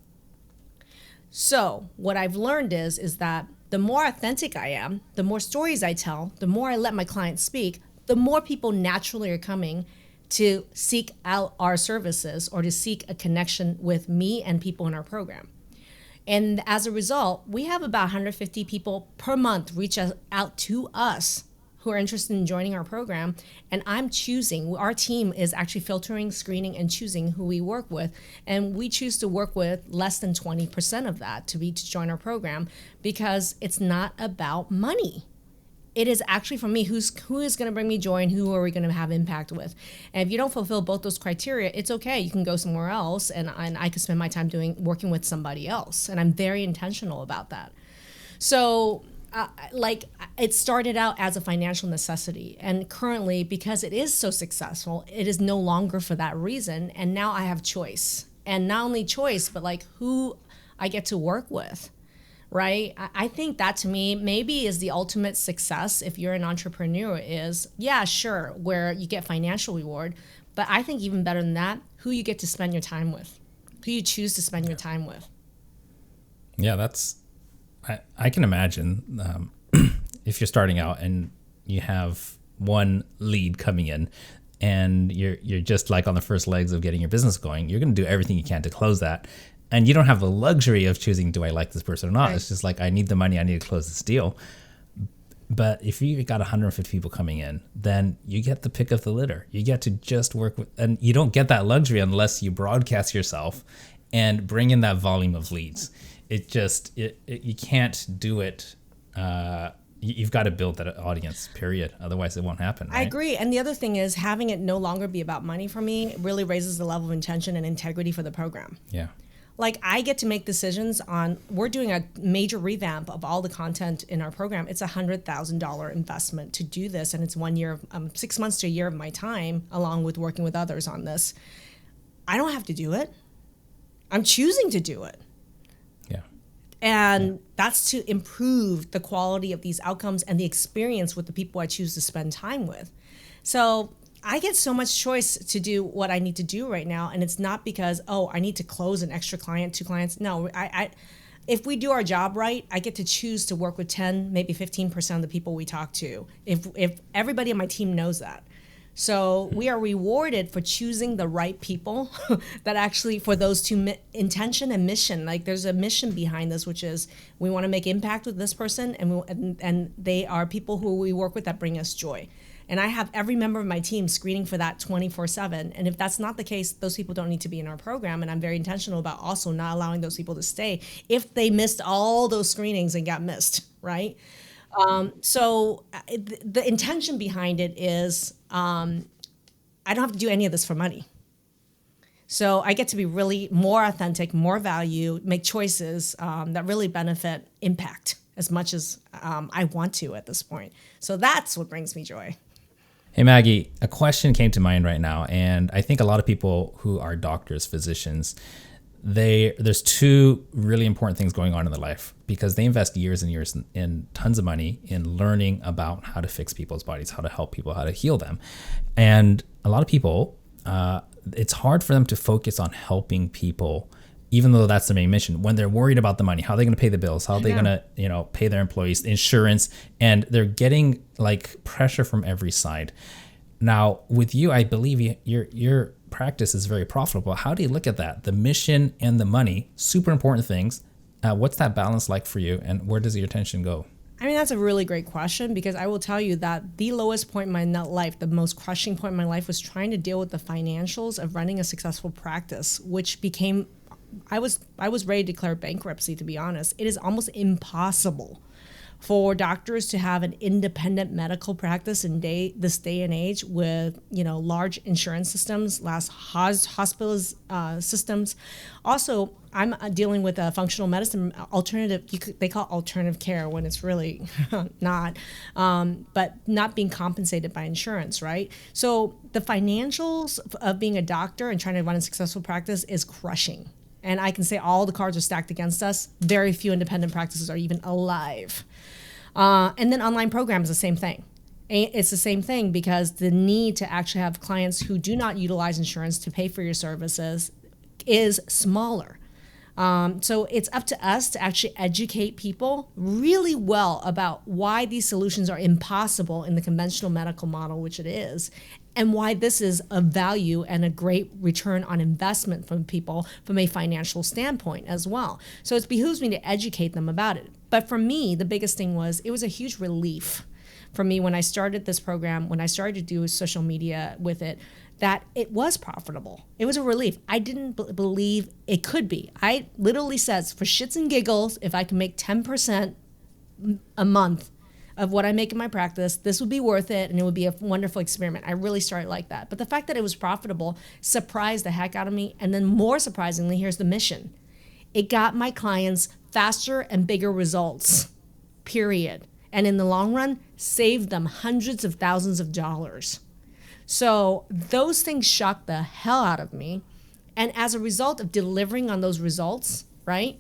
So what I've learned is that the more authentic I am, the more stories I tell, the more I let my clients speak, the more people naturally are coming to seek out our services or to seek a connection with me and people in our program. And as a result, we have about 150 people per month reach out to us who are interested in joining our program. And our team is actually filtering, screening, and choosing who we work with. And we choose to work with less than 20% of that to join our program, because it's not about money. It is actually, for me, who is going to bring me joy and who are we going to have impact with. And if you don't fulfill both those criteria, it's okay. You can go somewhere else, and I can spend my time working with somebody else. And I'm very intentional about that. So it started out as a financial necessity. And currently, because it is so successful, it is no longer for that reason. And now I have choice. And not only choice, but who I get to work with. Right? I think that, to me, maybe is the ultimate success if you're an entrepreneur is, yeah, sure, where you get financial reward. But I think even better than that, who you get to spend your time with, who you choose to spend your time with. Yeah, I can imagine if you're starting out and you have one lead coming in and you're just on the first legs of getting your business going, you're going to do everything you can to close that. And you don't have the luxury of choosing, do I like this person or not? Right. It's just I need the money, I need to close this deal. But if you got 150 people coming in, then you get the pick of the litter. You get to just work with, and you don't get that luxury unless you broadcast yourself and bring in that volume of leads. You can't do it you've got to build that audience, period. Otherwise it won't happen. Right? I agree. And the other thing is having it no longer be about money for me really raises the level of intention and integrity for the program. Yeah. Like I get to make decisions on, we're doing a major revamp of all the content in our program. It's $100,000 investment to do this. And it's 1 year, 6 months to a year of my time, along with working with others on this. I don't have to do it. I'm choosing to do it. Yeah. And that's to improve the quality of these outcomes and the experience with the people I choose to spend time with. So I get so much choice to do what I need to do right now. And it's not because, I need to close an extra client, 2 clients. No, if we do our job right, I get to choose to work with 10, maybe 15% of the people we talk to. If everybody on my team knows that. So we are rewarded for choosing the right people that actually, for those two, intention and mission. Like there's a mission behind this, which is we want to make impact with this person, and they are people who we work with that bring us joy. And I have every member of my team screening for that 24/7. And if that's not the case, those people don't need to be in our program. And I'm very intentional about also not allowing those people to stay if they missed all those screenings and got missed, right? So the intention behind it is I don't have to do any of this for money. So I get to be really more authentic, more value, make choices that really benefit impact as much as I want to at this point. So that's what brings me joy. Hey, Maggie, a question came to mind right now. And I think a lot of people who are doctors, physicians, there's 2 really important things going on in their life because they invest years and years in tons of money in learning about how to fix people's bodies, how to help people, how to heal them. And a lot of people, it's hard for them to focus on helping people, even though that's the main mission, when they're worried about the money. How are they going to pay the bills? How are they going to, pay their employees, insurance? And they're getting like pressure from every side. Now, with you, I believe your practice is very profitable. How do you look at that? The mission and the money, super important things. What's that balance like for you, and where does your attention go? I mean, that's a really great question, because I will tell you that the lowest point in my life, the most crushing point in my life, was trying to deal with the financials of running a successful practice, which became, I was ready to declare bankruptcy, to be honest. It is almost impossible for doctors to have an independent medical practice in this day and age with, large insurance systems, hospitals systems. Also, I'm dealing with a functional medicine alternative. They call it alternative care when it's really not, but not being compensated by insurance, right? So the financials of being a doctor and trying to run a successful practice is crushing. And I can say all the cards are stacked against us. Very few independent practices are even alive. And then online programs, the same thing. It's the same thing because the need to actually have clients who do not utilize insurance to pay for your services is smaller. So it's up to us to actually educate people really well about why these solutions are impossible in the conventional medical model, which it is, and why this is a value and a great return on investment from people from a financial standpoint as well. So it behooves me to educate them about it. But for me, the biggest thing was, it was a huge relief for me when I started this program, when I started to do social media with it, that it was profitable. It was a relief. I didn't believe it could be. I literally says, for shits and giggles, if I can make 10% a month of what I make in my practice, this would be worth it, and it would be a wonderful experiment. I really started like that. But the fact that it was profitable surprised the heck out of me. And then more surprisingly, here's the mission. It got my clients faster and bigger results, period. And in the long run, saved them hundreds of thousands of dollars. So those things shocked the hell out of me. And as a result of delivering on those results, right,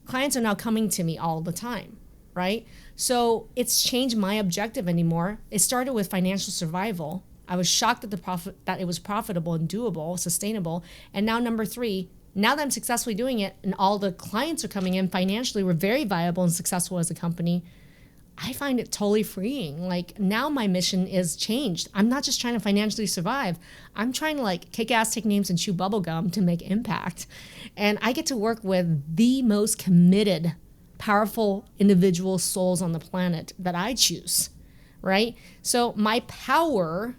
clients are now coming to me all the time, right? So it's changed my objective anymore. It started with financial survival. I was shocked at that it was profitable and doable, sustainable. And now number 3, now that I'm successfully doing it and all the clients are coming in financially, we're very viable and successful as a company, I find it totally freeing. Like, now my mission is changed. I'm not just trying to financially survive. I'm trying to kick ass, take names, and chew bubble gum to make impact. And I get to work with the most committed, powerful individual souls on the planet that I choose, right? So my power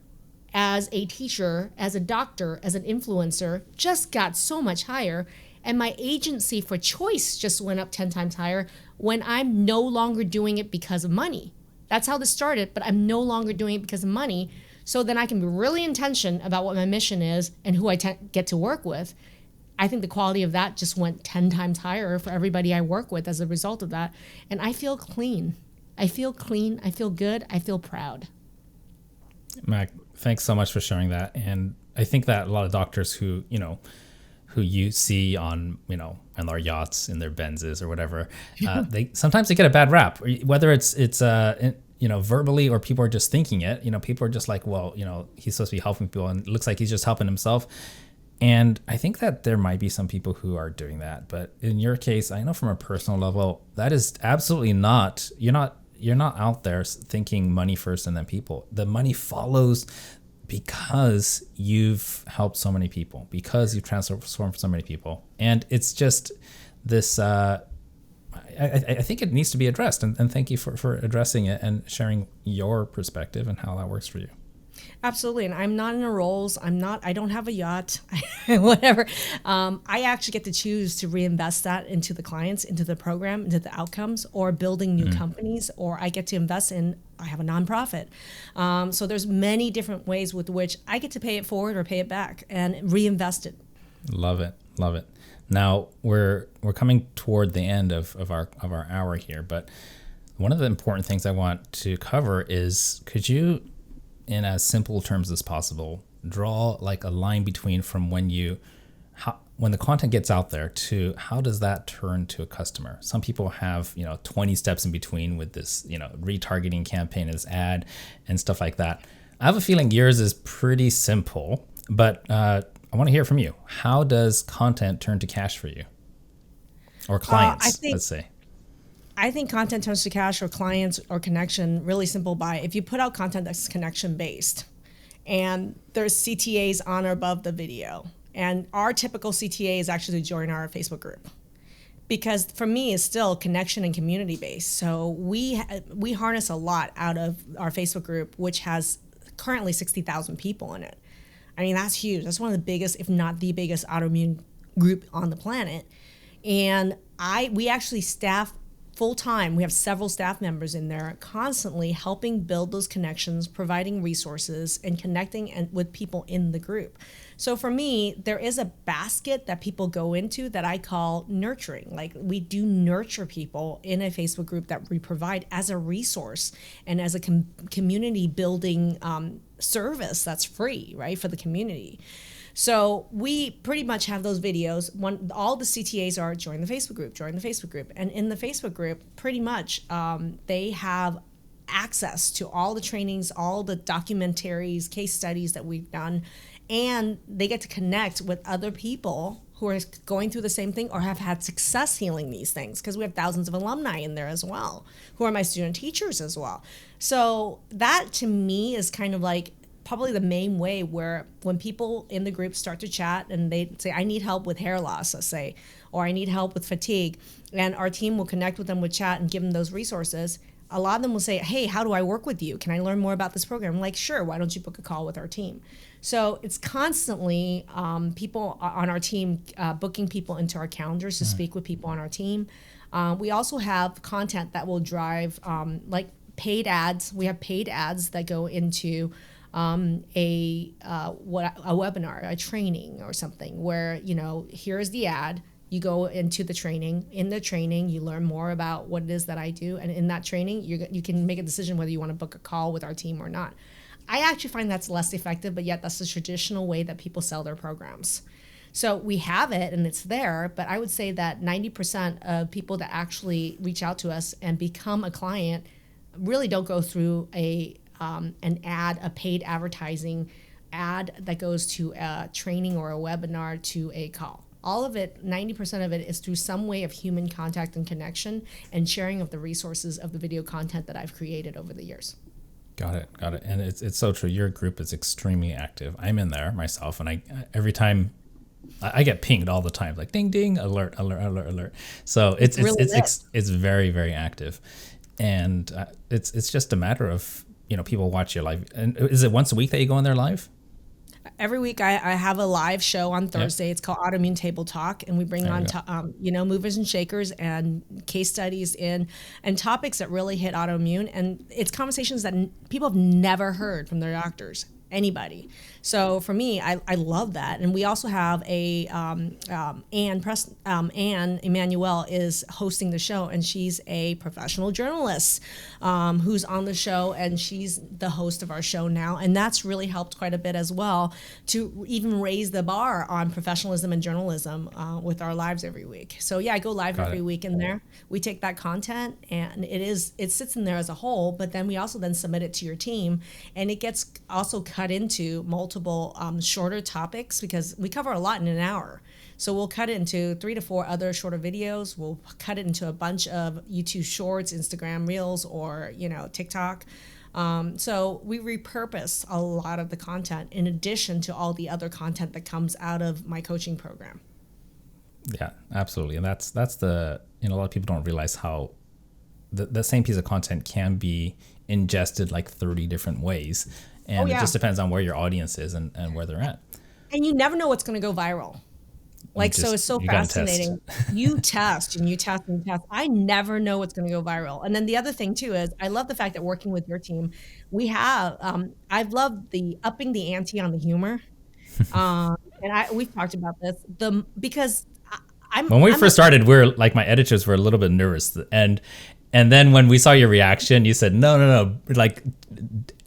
as a teacher, as a doctor, as an influencer just got so much higher. And my agency for choice just went up 10 times higher when I'm no longer doing it because of money. That's how this started, but I'm no longer doing it because of money. So then I can be really intentional about what my mission is and who I get to work with. I think the quality of that just went 10 times higher for everybody I work with as a result of that. And I feel clean. I feel clean. I feel good. I feel proud. Mac, thanks so much for sharing that. And I think that a lot of doctors who you see on their yachts, in their Benzes or whatever, they sometimes they get a bad rap, whether it's verbally, or people are just thinking it. People are just like, well, he's supposed to be helping people, and it looks like he's just helping himself. And I think that there might be some people who are doing that, but in your case, I know from a personal level, that is absolutely not. You're not out there thinking money first and then people. The money follows because you've helped so many people, because you've transformed so many people, and it's just this. I think it needs to be addressed, and thank you for addressing it and sharing your perspective and how that works for you. Absolutely. And I'm not in a Rolls. I don't have a yacht, whatever. I actually get to choose to reinvest that into the clients, into the program, into the outcomes, or building new companies, or I get to invest in, I have a nonprofit. So there's many different ways with which I get to pay it forward or pay it back and reinvest it. Love it. Love it. Now we're coming toward the end of our hour here, but one of the important things I want to cover is, could you, in as simple terms as possible, draw like a line between from when the content gets out there to how does that turn to a customer? Some people have 20 steps in between with this retargeting campaign, this ad and stuff like that. I have a feeling yours is pretty simple, but I want to hear from you. How does content turn to cash for you, or clients? Let's say. I think content turns to cash, or clients, or connection, really simple by if you put out content that's connection based, and there's CTAs on or above the video. And our typical CTA is actually to join our Facebook group, because for me it's still connection and community based. So we harness a lot out of our Facebook group, which has currently 60,000 people in it. I mean, that's huge. That's one of the biggest, if not the biggest, autoimmune group on the planet. And we actually staff full-time. We have several staff members in there constantly helping build those connections, providing resources, and connecting with people in the group. So for me, there is a basket that people go into that I call nurturing. Like, we do nurture people in a Facebook group that we provide as a resource and as a community building service that's free, right, for the community. So we pretty much have those videos. All the CTAs are join the Facebook group. And in the Facebook group, pretty much they have access to all the trainings, all the documentaries, case studies that we've done, and they get to connect with other people who are going through the same thing or have had success healing these things, because we have thousands of alumni in there as well, who are my student teachers as well. So that to me is kind of like probably the main way where when people in the group start to chat and they say, I need help with hair loss, let's say, or I need help with fatigue, and our team will connect with them with chat and give them those resources. A lot of them will say, hey, how do I work with you? Can I learn more about this program? I'm like, sure, why don't you book a call with our team? So it's constantly people on our team booking people into our calendars to speak with people on our team. We also have content that will drive like paid ads. We have paid ads that go into a webinar, a training or something where, here's the ad, you go into the training. In the training, you learn more about what it is that I do. And in that training, you can make a decision whether you want to book a call with our team or not. I actually find that's less effective, but yet that's the traditional way that people sell their programs. So we have it and it's there, but I would say that 90% of people that actually reach out to us and become a client really don't go through an ad, a paid advertising ad that goes to a training or a webinar to a call. All of it, 90% of it is through some way of human contact and connection and sharing of the resources of the video content that I've created over the years. Got it. And it's so true. Your group is extremely active. I'm in there myself, and every time I get pinged all the time, like ding, ding, alert. So it's very, very active. And it's just a matter of, people watch your live. And is it once a week that you go in there live? Every week I have a live show on Thursday. It's called Autoimmune Table Talk, and we bring on movers and shakers and case studies and topics that really hit autoimmune, and it's conversations that people have never heard from their doctors, anybody. So for me, I love that. And we also have Anne Emanuel is hosting the show, and she's a professional journalist who's on the show, and she's the host of our show now. And that's really helped quite a bit as well to even raise the bar on professionalism and journalism with our lives every week. So yeah, I go live every week in there. We take that content and it sits in there as a whole, but then we also then submit it to your team, and it gets also cut into multiple shorter topics because we cover a lot in an hour. So we'll cut it into 3 to 4 other shorter videos. We'll cut it into a bunch of YouTube Shorts, Instagram Reels, or TikTok. So we repurpose a lot of the content in addition to all the other content that comes out of my coaching program. Yeah, absolutely. And that's the, a lot of people don't realize how the same piece of content can be ingested like 30 different ways. And it just depends on where your audience is and where they're at. And you never know what's going to go viral. So it's so fascinating. You test and you test and you test. I never know what's going to go viral. And then the other thing too is I love the fact that working with your team, we have, I've loved the upping the ante on the humor. We've talked about this because when we first started, my editors were a little bit nervous, and then when we saw your reaction, you said, no, like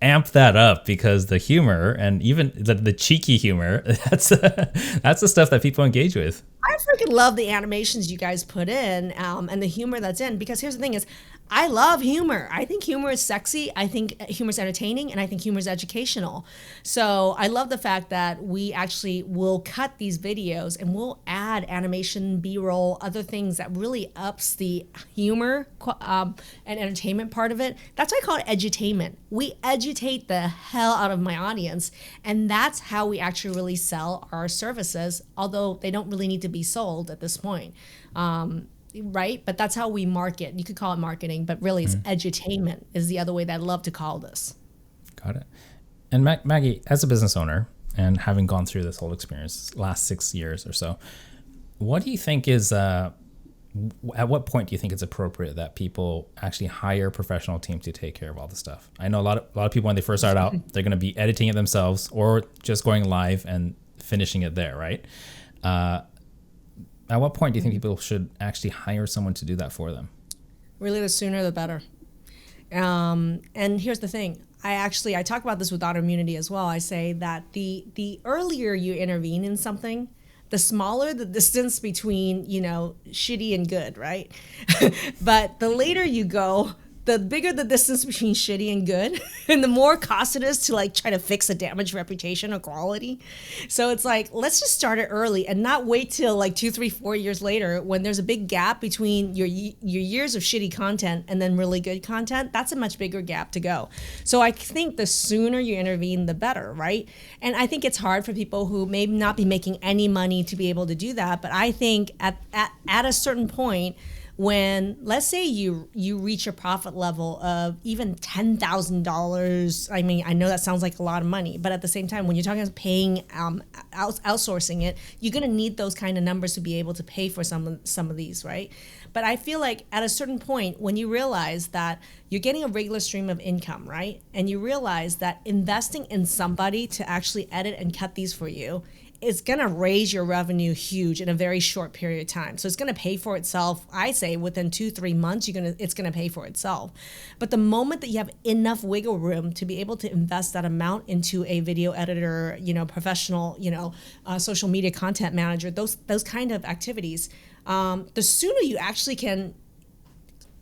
amp that up, because the humor and even the cheeky humor, that's the stuff that people engage with. I freaking love the animations you guys put in and the humor that's in, because here's the thing is, I love humor. I think humor is sexy. I think humor is entertaining, and I think humor is educational. So I love the fact that we actually will cut these videos and we'll add animation, B-roll, other things that really ups the humor and entertainment part of it. That's why I call it edutainment. We educate the hell out of my audience, and that's how we actually really sell our services, although they don't really need to be sold at this point. Right? But that's how we market. You could call it marketing, but really it's edutainment is the other way that I love to call this. Got it. And Maggie, as a business owner and having gone through this whole experience last 6 years or so, what do you think is, at what point do you think it's appropriate that people actually hire professional teams to take care of all the stuff? I know a lot of people, when they first start out, they're going to be editing it themselves or just going live and finishing it there, right? At what point do you think people should actually hire someone to do that for them? Really, the sooner the better. And here's the thing. I talk about this with autoimmunity as well. I say that the earlier you intervene in something, the smaller the distance between, shitty and good, right? But the later you go, the bigger the distance between shitty and good, and the more cost it is to try to fix a damaged reputation or quality. So it's let's just start it early and not wait till 2, 3, 4 years later when there's a big gap between your years of shitty content and then really good content. That's a much bigger gap to go. So I think the sooner you intervene, the better, right? And I think it's hard for people who may not be making any money to be able to do that. But I think at a certain point, when, let's say you reach a profit level of even $10,000, I mean, I know that sounds like a lot of money, but at the same time, when you're talking about paying, outsourcing it, you're going to need those kind of numbers to be able to pay for some of these, right? But I feel like at a certain point, when you realize that you're getting a regular stream of income, right? And you realize that investing in somebody to actually edit and cut these for you is going to raise your revenue huge in a very short period of time. So it's going to pay for itself. I say within 2-3 months, it's going to pay for itself. But the moment that you have enough wiggle room to be able to invest that amount into a video editor, professional, social media content manager, those kind of activities, the sooner you actually can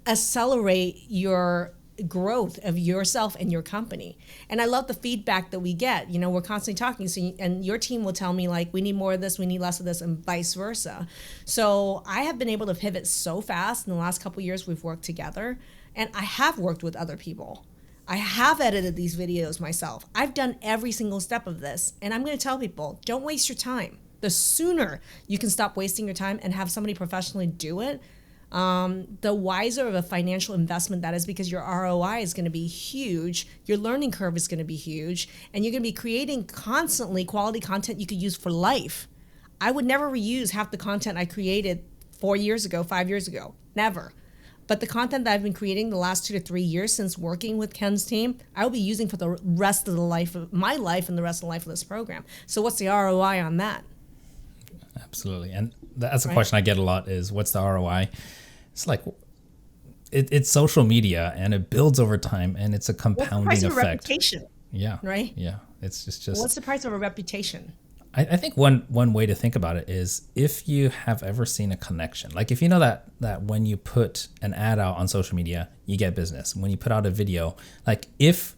accelerate your growth of yourself and your company. And I love the feedback that we get. We're constantly talking, and your team will tell me we need more of this, we need less of this, and vice versa. So I have been able to pivot so fast in the last couple of years we've worked together, and I have worked with other people. I have edited these videos myself. I've done every single step of this, and I'm going to tell people, don't waste your time. The sooner you can stop wasting your time and have somebody professionally do it, the wiser of a financial investment that is, because your ROI is going to be huge, your learning curve is going to be huge, and you're going to be creating constantly quality content you could use for life. I would never reuse half the content I created 4 years ago, 5 years ago, never. But the content that I've been creating the last 2 to 3 years since working with Ken's team, I will be using for the rest of the life of my life and the rest of the life of this program. So what's the ROI on that? Absolutely. And that's a question I get a lot is, what's the ROI? It's like, it's social media and it builds over time and it's a compounding what's the price effect. Of a reputation? Yeah. Right? Yeah. It's just what's the price of a reputation? I think one way to think about it is, if you have ever seen a connection, like if you know that when you put an ad out on social media, you get business. When you put out a video, like if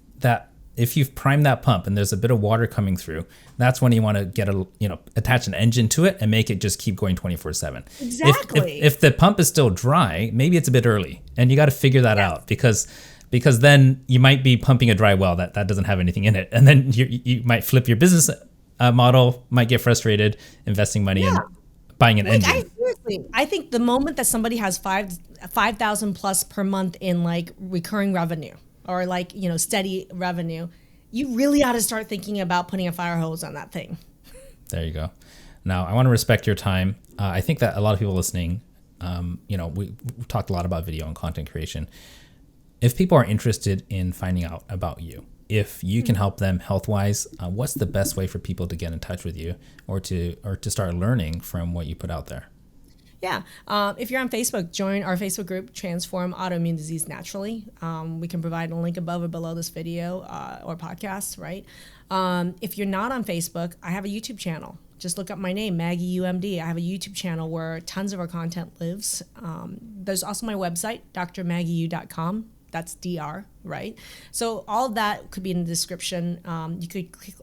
you've primed that pump and there's a bit of water coming through, that's when you want to attach an engine to it and make it just keep going 24/7. Exactly. If the pump is still dry, maybe it's a bit early, and you got to figure that out, because then you might be pumping a dry well that doesn't have anything in it, and then you might flip your business model, might get frustrated investing money in buying an engine. I think the moment that somebody has 5,000 plus per month in like recurring revenue, or like, steady revenue, you really ought to start thinking about putting a fire hose on that thing. There you go. Now, I want to respect your time. I think that a lot of people listening, we've talked a lot about video and content creation. If people are interested in finding out about you, if you can help them health-wise, what's the best way for people to get in touch with you, or to start learning from what you put out there? Yeah. If you're on Facebook, join our Facebook group, Transform Autoimmune Disease Naturally. We can provide a link above or below this video or podcast, right? If you're not on Facebook, I have a YouTube channel. Just look up my name, Maggie Yu MD. I have a YouTube channel where tons of our content lives. There's also my website, drmaggieyu.com. That's DR, right? So all of that could be in the description. You could click,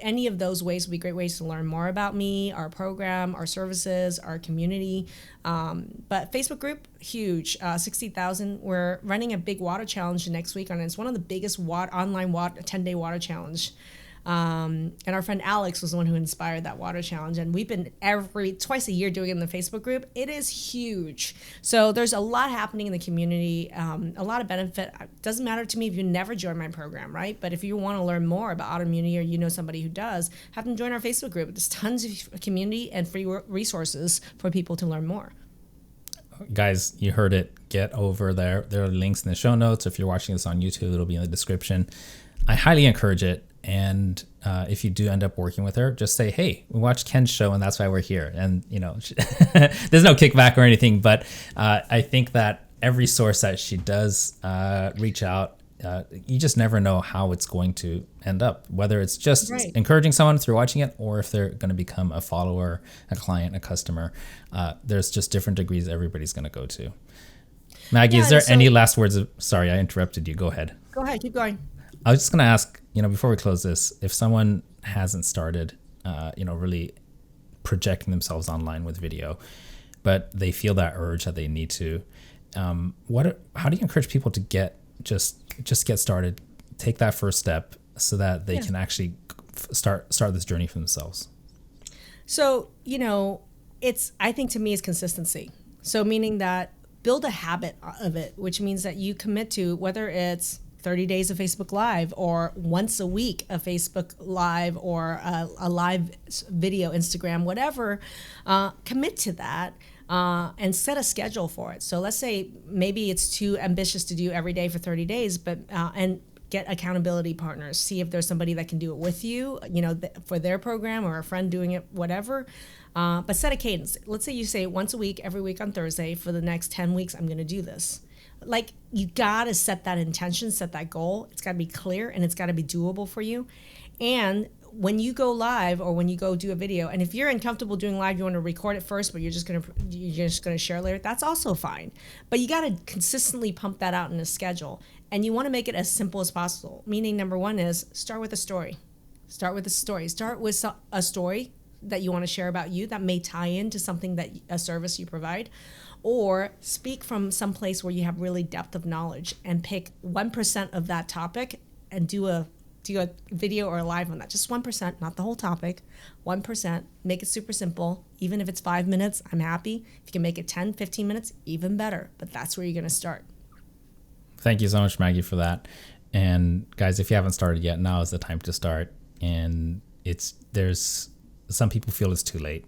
any of those ways would be great ways to learn more about me, our program, our services, our community. But Facebook group, huge, 60,000. We're running a big water challenge next week, and it's one of the biggest online 10-day water challenge. And our friend Alex was the one who inspired that water challenge. And we've been twice a year doing it in the Facebook group. It is huge. So there's a lot happening in the community, a lot of benefit. It doesn't matter to me if you never join my program, right? But if you want to learn more about autoimmunity, or you know somebody who does, have them join our Facebook group. There's tons of community and free resources for people to learn more. Guys, you heard it. Get over there. There are links in the show notes. If you're watching this on YouTube, it'll be in the description. I highly encourage it. And if you do end up working with her, just say, hey, we watched Ken's show and that's why we're here. And, there's no kickback or anything, but I think that every source that she does reach out, you just never know how it's going to end up, whether it's just encouraging someone through watching it, or if they're going to become a follower, a client, a customer. There's just different degrees everybody's going to go to. Maggie, is there any last words? Sorry, I interrupted you. Go ahead. Go ahead. Keep going. I was just going to ask, before we close this, if someone hasn't started, really projecting themselves online with video, but they feel that urge that they need to, how do you encourage people to get started, take that first step so that they can actually start this journey for themselves? So, I think to me it's consistency. So meaning that build a habit of it, which means that you commit to, whether it's 30 days of Facebook Live, or once a week a Facebook Live, or a live video, Instagram, whatever, commit to that and set a schedule for it. So let's say maybe it's too ambitious to do every day for 30 days, but and get accountability partners. See if there's somebody that can do it with you, for their program, or a friend doing it, whatever. But set a cadence. Let's say you say once a week, every week on Thursday, for the next 10 weeks, I'm going to do this. Like, you gotta set that intention, set that goal. It's gotta be clear, and it's gotta be doable for you. And when you go live, or when you go do a video, and if you're uncomfortable doing live, you want to record it first, but you're just gonna share later, that's also fine. But you gotta consistently pump that out in a schedule, and you want to make it as simple as possible. Meaning, number one is start with a story. Start with a story that you want to share about you that may tie into something, that a service you provide. Or speak from some place where you have really depth of knowledge, and pick 1% of that topic and do a do a video or a live on that. Just 1%, not the whole topic. 1%. Make it super simple. Even if it's 5 minutes, I'm happy. If you can make it 10, 15 minutes, even better. But that's where you're going to start. Thank you so much, Maggie, for that. And guys, if you haven't started yet, now is the time to start. And there's some people feel it's too late.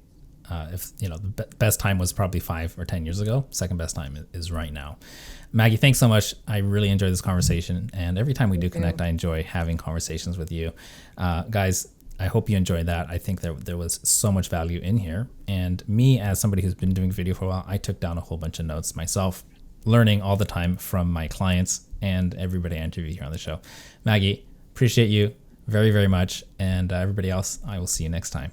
If the best time was probably 5 or 10 years ago, second best time is right now. Maggie, thanks so much. I really enjoyed this conversation, and every time we do connect, I enjoy having conversations with you. Guys, I hope you enjoyed that. I think there was so much value in here, and me, as somebody who's been doing video for a while, I took down a whole bunch of notes myself, learning all the time from my clients and everybody I interview here on the show. Maggie, appreciate you very, very much, and everybody else, I will see you next time.